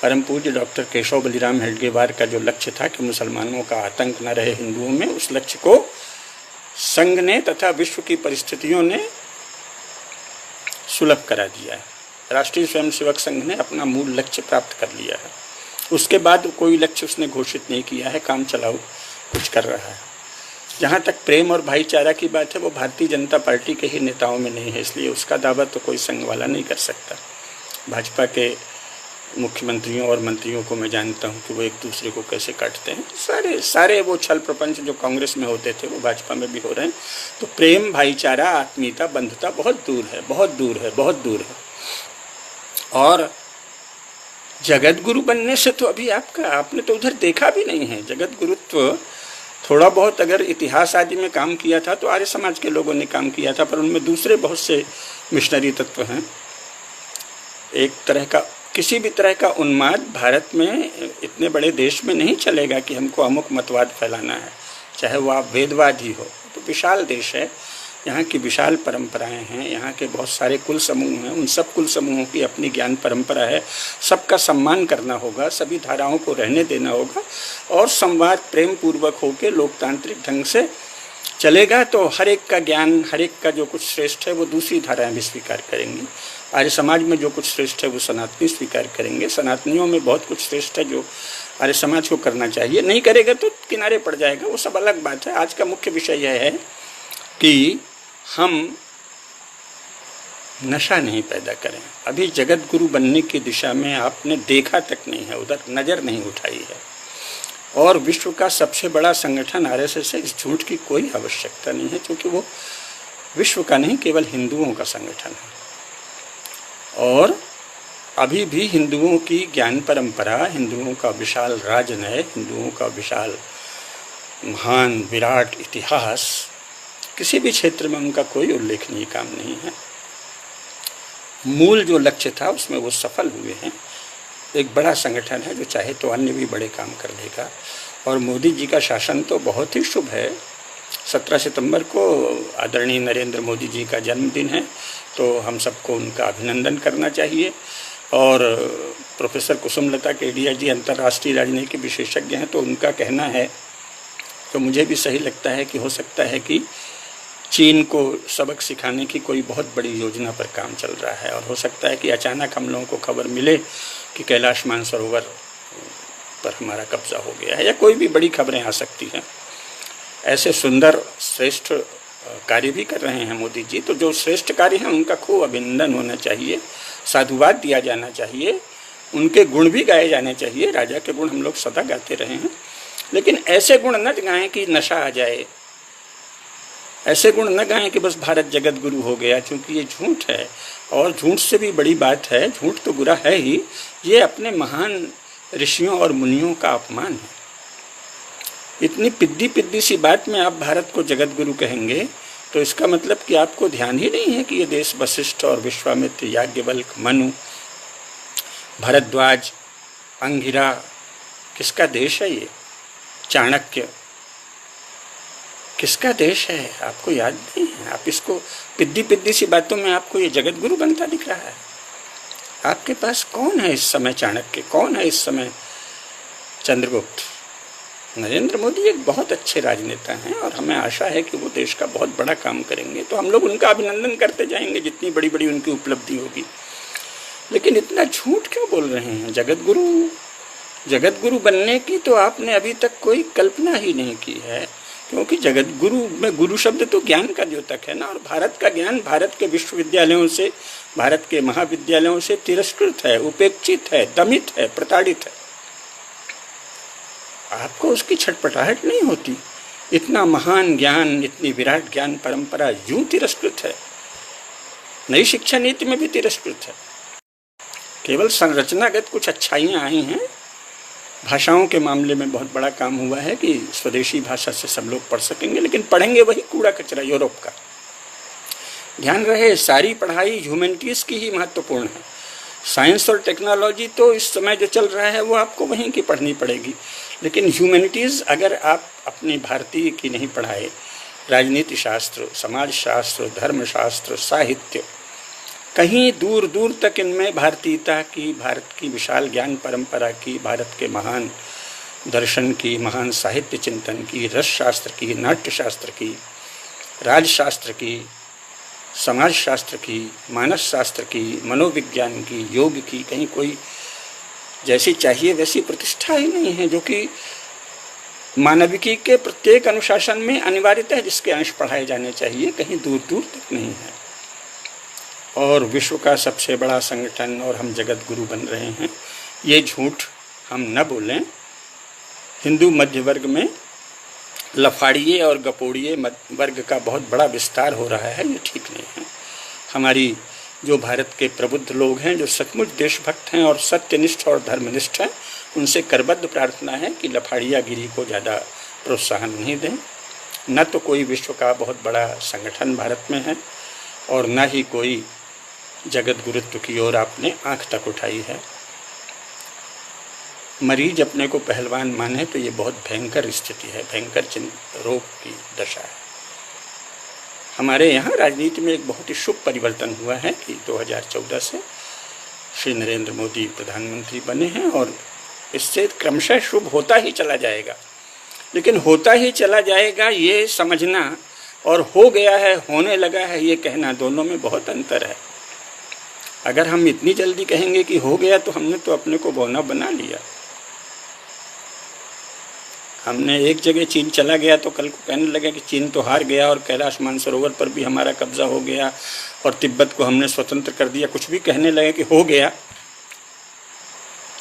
परम पूज्य डॉक्टर केशव बलिराम हेडगेवार का जो लक्ष्य था कि मुसलमानों का आतंक न रहे हिंदुओं में, उस लक्ष्य को संघ ने तथा विश्व की परिस्थितियों ने सुलभ करा दिया है। राष्ट्रीय स्वयंसेवक संघ ने अपना मूल लक्ष्य प्राप्त कर लिया है। उसके बाद कोई लक्ष्य उसने घोषित नहीं किया है, काम चलाओ कुछ कर रहा है। जहाँ तक प्रेम और भाईचारा की बात है, वो भारतीय जनता पार्टी के ही नेताओं में नहीं है, इसलिए उसका दावा तो कोई संघ वाला नहीं कर सकता। भाजपा के मुख्यमंत्रियों और मंत्रियों को मैं जानता हूँ कि वो एक दूसरे को कैसे काटते हैं। सारे वो छल प्रपंच जो कांग्रेस में होते थे वो भाजपा में भी हो रहे हैं। तो प्रेम, भाईचारा, आत्मीयता, बंधुता बहुत दूर है, बहुत दूर है, बहुत दूर है। और जगत गुरु बनने से तो अभी आपने तो उधर देखा भी नहीं है। जगत गुरुत्व थोड़ा बहुत अगर इतिहास आदि में काम किया था तो आर्य समाज के लोगों ने काम किया था, पर उनमें दूसरे बहुत से मिशनरी तत्व हैं। एक तरह का, किसी भी तरह का उन्माद भारत में, इतने बड़े देश में नहीं चलेगा कि हमको अमुक मतवाद फैलाना है, चाहे वो आप वेदवाद ही हो। तो विशाल देश है, यहाँ की विशाल परंपराएं हैं, यहाँ के बहुत सारे कुल समूह हैं, उन सब कुल समूहों की अपनी ज्ञान परंपरा है। सबका सम्मान करना होगा, सभी धाराओं को रहने देना होगा और संवाद प्रेम पूर्वक होकर लोकतांत्रिक ढंग से चलेगा तो हर एक का ज्ञान, हर एक का जो कुछ श्रेष्ठ है वो दूसरी धाराएं भी स्वीकार करेंगी। आर्य समाज में जो कुछ श्रेष्ठ है वो सनातनी स्वीकार करेंगे। सनातनियों में बहुत कुछ श्रेष्ठ है जो आर्य समाज को करना चाहिए, नहीं करेगा तो किनारे पड़ जाएगा, वो सब अलग बात है। आज का मुख्य विषय यह है कि हम नशा नहीं पैदा करें। अभी जगत गुरु बनने की दिशा में आपने देखा तक नहीं है, उधर नज़र नहीं उठाई है। और विश्व का सबसे बड़ा संगठन आरएसएस है, इस झूठ की कोई आवश्यकता नहीं है, क्योंकि वो विश्व का नहीं केवल हिंदुओं का संगठन है। और अभी भी हिंदुओं की ज्ञान परंपरा, हिंदुओं का विशाल राजनय, हिंदुओं का विशाल महान विराट इतिहास, किसी भी क्षेत्र में उनका कोई उल्लेखनीय काम नहीं है। मूल जो लक्ष्य था उसमें वो सफल हुए हैं। एक बड़ा संगठन है जो चाहे तो अन्य भी बड़े काम कर देगा। और मोदी जी का शासन तो बहुत ही शुभ है। 17 सितंबर को आदरणीय नरेंद्र मोदी जी का जन्मदिन है, तो हम सबको उनका अभिनंदन करना चाहिए। और प्रोफेसर कुसुमलता केडिया जी अंतर्राष्ट्रीय राजनीति के विशेषज्ञ हैं, तो उनका कहना है तो मुझे भी सही लगता है कि हो सकता है कि चीन को सबक सिखाने की कोई बहुत बड़ी योजना पर काम चल रहा है। और हो सकता है कि अचानक हम लोगों को खबर मिले कि कैलाश मानसरोवर पर हमारा कब्जा हो गया है, या कोई भी बड़ी खबरें आ सकती हैं। ऐसे सुंदर श्रेष्ठ कार्य भी कर रहे हैं मोदी जी, तो जो श्रेष्ठ कार्य हैं उनका खूब अभिनंदन होना चाहिए, साधुवाद दिया जाना चाहिए, उनके गुण भी गाए जाने चाहिए। राजा के गुण हम लोग सदा गाते रहे हैं, लेकिन ऐसे गुण न गाएं कि नशा आ जाए, ऐसे गुण न गाएं कि बस भारत जगत गुरु हो गया, क्योंकि ये झूठ है। और झूठ से भी बड़ी बात है, झूठ तो बुरा है ही, ये अपने महान ऋषियों और मुनियों का अपमान है। इतनी पिद्दी सी बात में आप भारत को जगत गुरु कहेंगे, तो इसका मतलब कि आपको ध्यान ही नहीं है कि ये देश वशिष्ठ और विश्वामित्र, याज्ञवल्क्य, मनु, भारद्वाज, अंगिरा, किसका देश है ये? चाणक्य, किसका देश है? आपको याद नहीं है? आप इसको पिद्दी पिद्दी सी बातों में आपको ये जगत गुरु बनता दिख रहा है। आपके पास कौन है इस समय चाणक्य? कौन है इस समय चंद्रगुप्त? नरेंद्र मोदी एक बहुत अच्छे राजनेता हैं और हमें आशा है कि वो देश का बहुत बड़ा काम करेंगे, तो हम लोग उनका अभिनंदन करते जाएंगे जितनी बड़ी बड़ी उनकी उपलब्धि होगी। लेकिन इतना झूठ क्यों बोल रहे हैं? जगत गुरु बनने की तो आपने अभी तक कोई कल्पना ही नहीं की है, क्योंकि जगत गुरु में गुरु शब्द तो ज्ञान का द्योतक है ना, और भारत का ज्ञान भारत के विश्वविद्यालयों से, भारत के महाविद्यालयों से तिरस्कृत है, उपेक्षित है, दमित है, प्रताड़ित है। आपको उसकी छटपटाहट नहीं होती? इतना महान ज्ञान, इतनी विराट ज्ञान परंपरा यूं तिरस्कृत है। नई शिक्षा नीति में भी तिरस्कृत है। केवल संरचनागत कुछ अच्छाइयाँ आई हैं। भाषाओं के मामले में बहुत बड़ा काम हुआ है कि स्वदेशी भाषा से सब लोग पढ़ सकेंगे, लेकिन पढ़ेंगे वही कूड़ा कचरा यूरोप का। ध्यान रहे, सारी पढ़ाई ह्यूमैनिटीज़ की ही महत्वपूर्ण है। साइंस और टेक्नोलॉजी तो इस समय जो चल रहा है वो आपको वहीं की पढ़नी पड़ेगी, लेकिन ह्यूमैनिटीज़ अगर आप अपनी भारतीय की नहीं पढ़ाए, राजनीति शास्त्र, समाज शास्त्र, धर्मशास्त्र, साहित्य, कहीं दूर दूर तक इनमें भारतीयता की, भारत की विशाल ज्ञान परंपरा की, भारत के महान दर्शन की, महान साहित्य चिंतन की, रस शास्त्र की, नाट्य शास्त्र की, राजशास्त्र की, समाज शास्त्र की, मानस शास्त्र की, मनोविज्ञान की, योग की, कहीं कोई जैसी चाहिए वैसी प्रतिष्ठा ही नहीं है, जो कि मानविकी के प्रत्येक अनुशासन में अनिवार्यतः जिसके अंश पढ़ाए जाने चाहिए, कहीं दूर दूर तक नहीं है। और विश्व का सबसे बड़ा संगठन और हम जगत गुरु बन रहे हैं, ये झूठ हम न बोलें। हिंदू मध्य वर्ग में लफाड़िए और गपोड़िए वर्ग का बहुत बड़ा विस्तार हो रहा है, ये ठीक नहीं है। हमारी जो भारत के प्रबुद्ध लोग हैं, जो सचमुच देशभक्त हैं और सत्यनिष्ठ और धर्मनिष्ठ हैं, उनसे करबद्ध प्रार्थना है कि लफाड़ियागिरी को ज़्यादा प्रोत्साहन नहीं दें। न तो कोई विश्व का बहुत बड़ा संगठन भारत में है और न ही कोई जगत गुरुत्व की ओर आपने आंख तक उठाई है। मरीज अपने को पहलवान माने तो ये बहुत भयंकर स्थिति है, भयंकर रोग की दशा है। हमारे यहाँ राजनीति में एक बहुत ही शुभ परिवर्तन हुआ है कि 2014 से श्री नरेंद्र मोदी प्रधानमंत्री बने हैं और इससे क्रमशः शुभ होता ही चला जाएगा। लेकिन होता ही चला जाएगा ये समझना और हो गया है, होने लगा है ये कहना, दोनों में बहुत अंतर है। अगर हम इतनी जल्दी कहेंगे कि हो गया तो हमने तो अपने को बौना बना लिया। हमने एक जगह चीन चला गया तो कल को कहने लगे कि चीन तो हार गया और कैलाश मानसरोवर पर भी हमारा कब्जा हो गया और तिब्बत को हमने स्वतंत्र कर दिया, कुछ भी कहने लगे कि हो गया,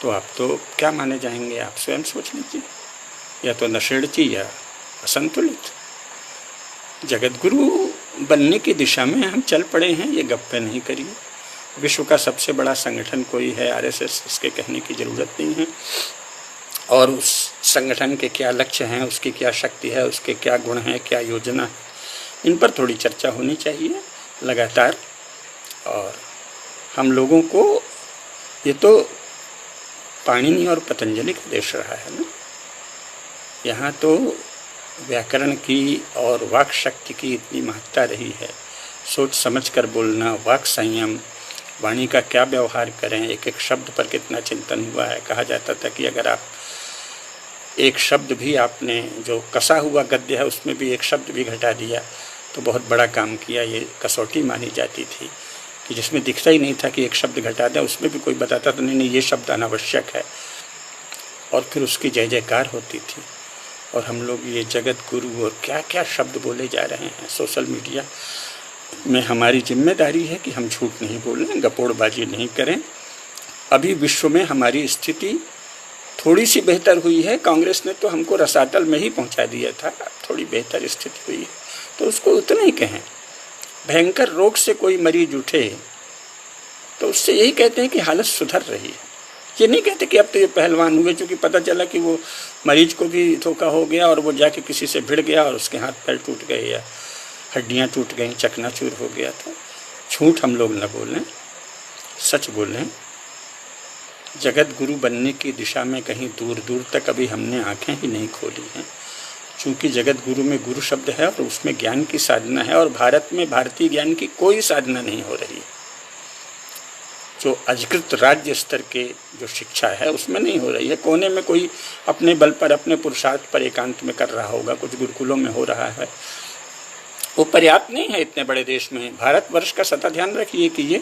तो आप तो क्या माने जाएंगे? आप स्वयं सोच लीजिए, या तो नशेड़ची या असंतुलित। जगत गुरु बनने की दिशा में हम चल पड़े हैं, ये गप्पे नहीं करिए। विश्व का सबसे बड़ा संगठन कोई है आरएसएस, इसके कहने की ज़रूरत नहीं है। और उस संगठन के क्या लक्ष्य हैं, उसकी क्या शक्ति है, उसके क्या गुण हैं, क्या योजना है, इन पर थोड़ी चर्चा होनी चाहिए लगातार। और हम लोगों को, ये तो पाणिनि और पतंजलि का देश रहा है ना, यहाँ तो व्याकरण की और वाक शक्ति की इतनी महत्ता रही है। सोच समझ कर बोलना, वाक संयम, वाणी का क्या व्यवहार करें, एक एक शब्द पर कितना चिंतन हुआ है। कहा जाता था कि अगर आप एक शब्द भी, आपने जो कसा हुआ गद्य है उसमें भी एक शब्द भी घटा दिया तो बहुत बड़ा काम किया। ये कसौटी मानी जाती थी कि जिसमें दिखता ही नहीं था कि एक शब्द घटा दें, उसमें भी कोई बताता तो नहीं ये शब्द अनावश्यक है, और फिर उसकी जय जयकार होती थी। और हम लोग ये जगत गुरु और क्या क्या शब्द बोले जा रहे हैं। सोशल मीडिया में हमारी जिम्मेदारी है कि हम झूठ नहीं बोलें, गपोड़बाजी नहीं करें। अभी विश्व में हमारी स्थिति थोड़ी सी बेहतर हुई है। कांग्रेस ने तो हमको रसातल में ही पहुंचा दिया था, थोड़ी बेहतर स्थिति हुई है तो उसको उतना ही कहें। भयंकर रोग से कोई मरीज उठे तो उससे यही कहते हैं कि हालत सुधर रही है। ये नहीं कहते कि अब तो ये पहलवान हुए, क्योंकि पता चला कि वो मरीज को भी धोखा हो गया और वो जाके किसी से भिड़ गया और उसके हाथ पैर टूट गए या हड्डियाँ टूट गईं, चकनाचूर हो गया था। झूठ हम लोग न बोलें, सच बोलें। जगत गुरु बनने की दिशा में कहीं दूर दूर तक अभी हमने आंखें ही नहीं खोली हैं, क्योंकि जगत गुरु में गुरु शब्द है और उसमें ज्ञान की साधना है, और भारत में भारतीय ज्ञान की कोई साधना नहीं हो रही। जो अधिकृत राज्य स्तर के जो शिक्षा है उसमें नहीं हो रही है। कोने में कोई अपने बल पर, अपने पुरुषार्थ पर एकांत में कर रहा होगा, कुछ गुरुकुलों में हो रहा है, वो पर्याप्त नहीं है इतने बड़े देश में। भारतवर्ष का सदा ध्यान रखिए कि ये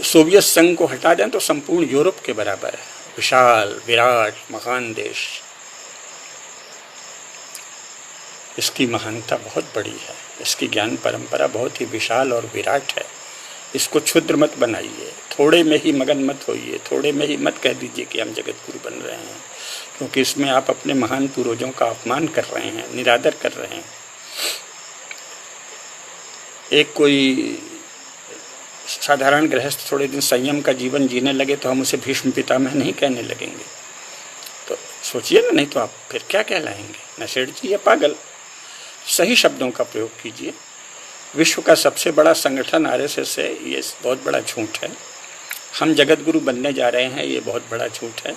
सोवियत संघ को हटा दें तो संपूर्ण यूरोप के बराबर है, विशाल विराट महान देश। इसकी महानता बहुत बड़ी है, इसकी ज्ञान परंपरा बहुत ही विशाल और विराट है। इसको क्षुद्र मत बनाइए, थोड़े में ही मगन मत होइए, थोड़े में ही मत कह दीजिए कि हम जगत गुरु बन रहे हैं, क्योंकि इसमें आप अपने महान पूर्वजों का अपमान कर रहे हैं, निरादर कर रहे हैं। एक कोई साधारण गृहस्थ थोड़े दिन संयम का जीवन जीने लगे तो हम उसे भीष्म पितामह नहीं कहने लगेंगे। तो सोचिए ना, नहीं तो आप फिर क्या कहलाएंगे, नशेड़ जी या पागल। सही शब्दों का प्रयोग कीजिए। विश्व का सबसे बड़ा संगठन आरएसएस है, ये बहुत बड़ा झूठ है। हम जगत गुरु बनने जा रहे हैं, ये बहुत बड़ा झूठ है।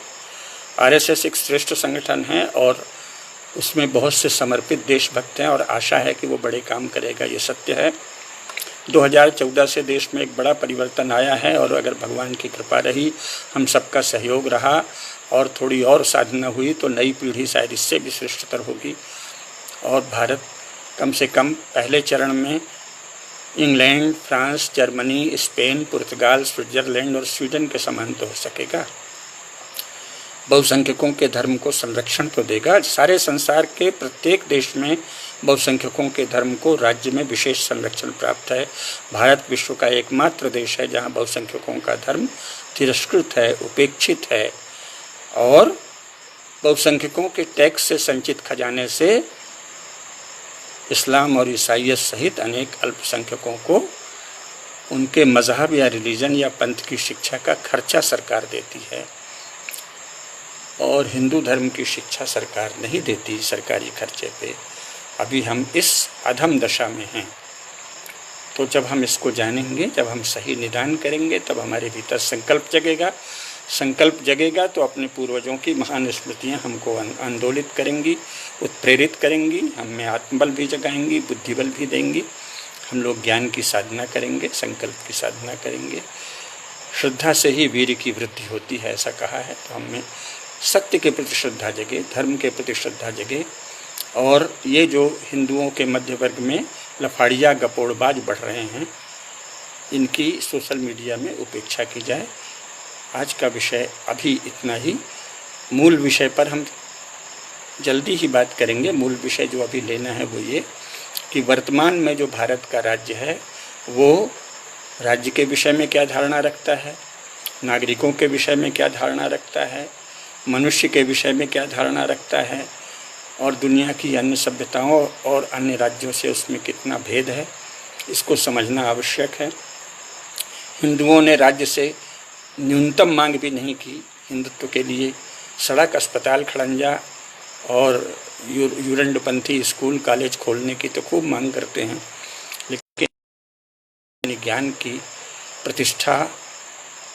आरएसएस एक श्रेष्ठ संगठन है और उसमें बहुत से समर्पित देशभक्त हैं और आशा है कि वो बड़े काम करेगा, ये सत्य है। 2014 से देश में एक बड़ा परिवर्तन आया है और अगर भगवान की कृपा रही, हम सबका सहयोग रहा और थोड़ी और साधना हुई तो नई पीढ़ी शायद इससे भी श्रेष्ठतर होगी और भारत कम से कम पहले चरण में इंग्लैंड, फ्रांस, जर्मनी, स्पेन, पुर्तगाल, स्विट्जरलैंड और स्वीडन के समान तो हो सकेगा। बहुसंख्यकों के धर्म को संरक्षण तो देगा। सारे संसार के प्रत्येक देश में बहुसंख्यकों के धर्म को राज्य में विशेष संरक्षण प्राप्त है। भारत विश्व का एकमात्र देश है जहां बहुसंख्यकों का धर्म तिरस्कृत है, उपेक्षित है और बहुसंख्यकों के टैक्स से संचित खजाने से इस्लाम और ईसाइयत सहित अनेक अल्पसंख्यकों को उनके मजहब या रिलीजन या पंथ की शिक्षा का खर्चा सरकार देती है और हिंदू धर्म की शिक्षा सरकार नहीं देती सरकारी खर्चे पे। अभी हम इस अधम दशा में हैं। तो जब हम इसको जानेंगे, जब हम सही निदान करेंगे, तब हमारे भीतर संकल्प जगेगा। संकल्प जगेगा तो अपने पूर्वजों की महान स्मृतियाँ हमको आंदोलित करेंगी, उत्प्रेरित करेंगी, हम में आत्मबल भी जगाएंगी, बुद्धिबल भी देंगी। हम लोग ज्ञान की साधना करेंगे, संकल्प की साधना करेंगे। श्रद्धा से ही वीर की वृद्धि होती है, ऐसा कहा है। तो हमें सत्य के प्रति श्रद्धा जगे, धर्म के प्रति श्रद्धा जगे और ये जो हिंदुओं के मध्य वर्ग में लफाड़िया गपोड़बाज बढ़ रहे हैं, इनकी सोशल मीडिया में उपेक्षा की जाए। आज का विषय अभी इतना ही। मूल विषय पर हम जल्दी ही बात करेंगे। मूल विषय जो अभी लेना है वो ये कि वर्तमान में जो भारत का राज्य है वो राज्य के विषय में क्या धारणा रखता है, नागरिकों के विषय में क्या धारणा रखता है, मनुष्य के विषय में क्या धारणा रखता है और दुनिया की अन्य सभ्यताओं और अन्य राज्यों से उसमें कितना भेद है, इसको समझना आवश्यक है। हिंदुओं ने राज्य से न्यूनतम मांग भी नहीं की हिंदुत्व के लिए। सड़क, अस्पताल, खड़ंजा और यूरंडपंथी स्कूल कॉलेज खोलने की तो खूब मांग करते हैं, लेकिन ज्ञान की प्रतिष्ठा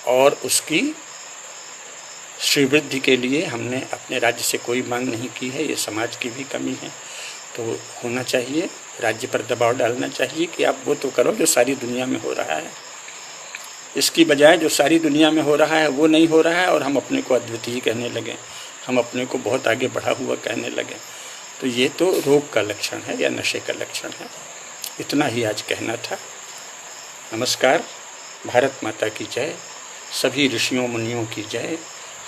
और उसकी श्रीवृद्धि के लिए हमने अपने राज्य से कोई मांग नहीं की है। ये समाज की भी कमी है। तो होना चाहिए, राज्य पर दबाव डालना चाहिए कि आप वो तो करो जो सारी दुनिया में हो रहा है। इसकी बजाय जो सारी दुनिया में हो रहा है वो नहीं हो रहा है और हम अपने को अद्वितीय कहने लगे, हम अपने को बहुत आगे बढ़ा हुआ कहने लगे। तो ये तो रोग का लक्षण है या नशे का लक्षण है। इतना ही आज कहना था। नमस्कार। भारत माता की जय, सभी ऋषियों मुनियों की जय,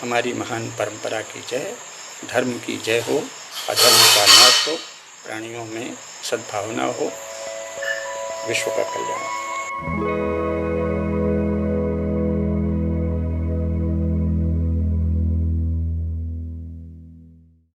हमारी महान परंपरा की जय, धर्म की जय हो, अधर्म का नाश हो, प्राणियों में सद्भावना हो, विश्व का कल्याण।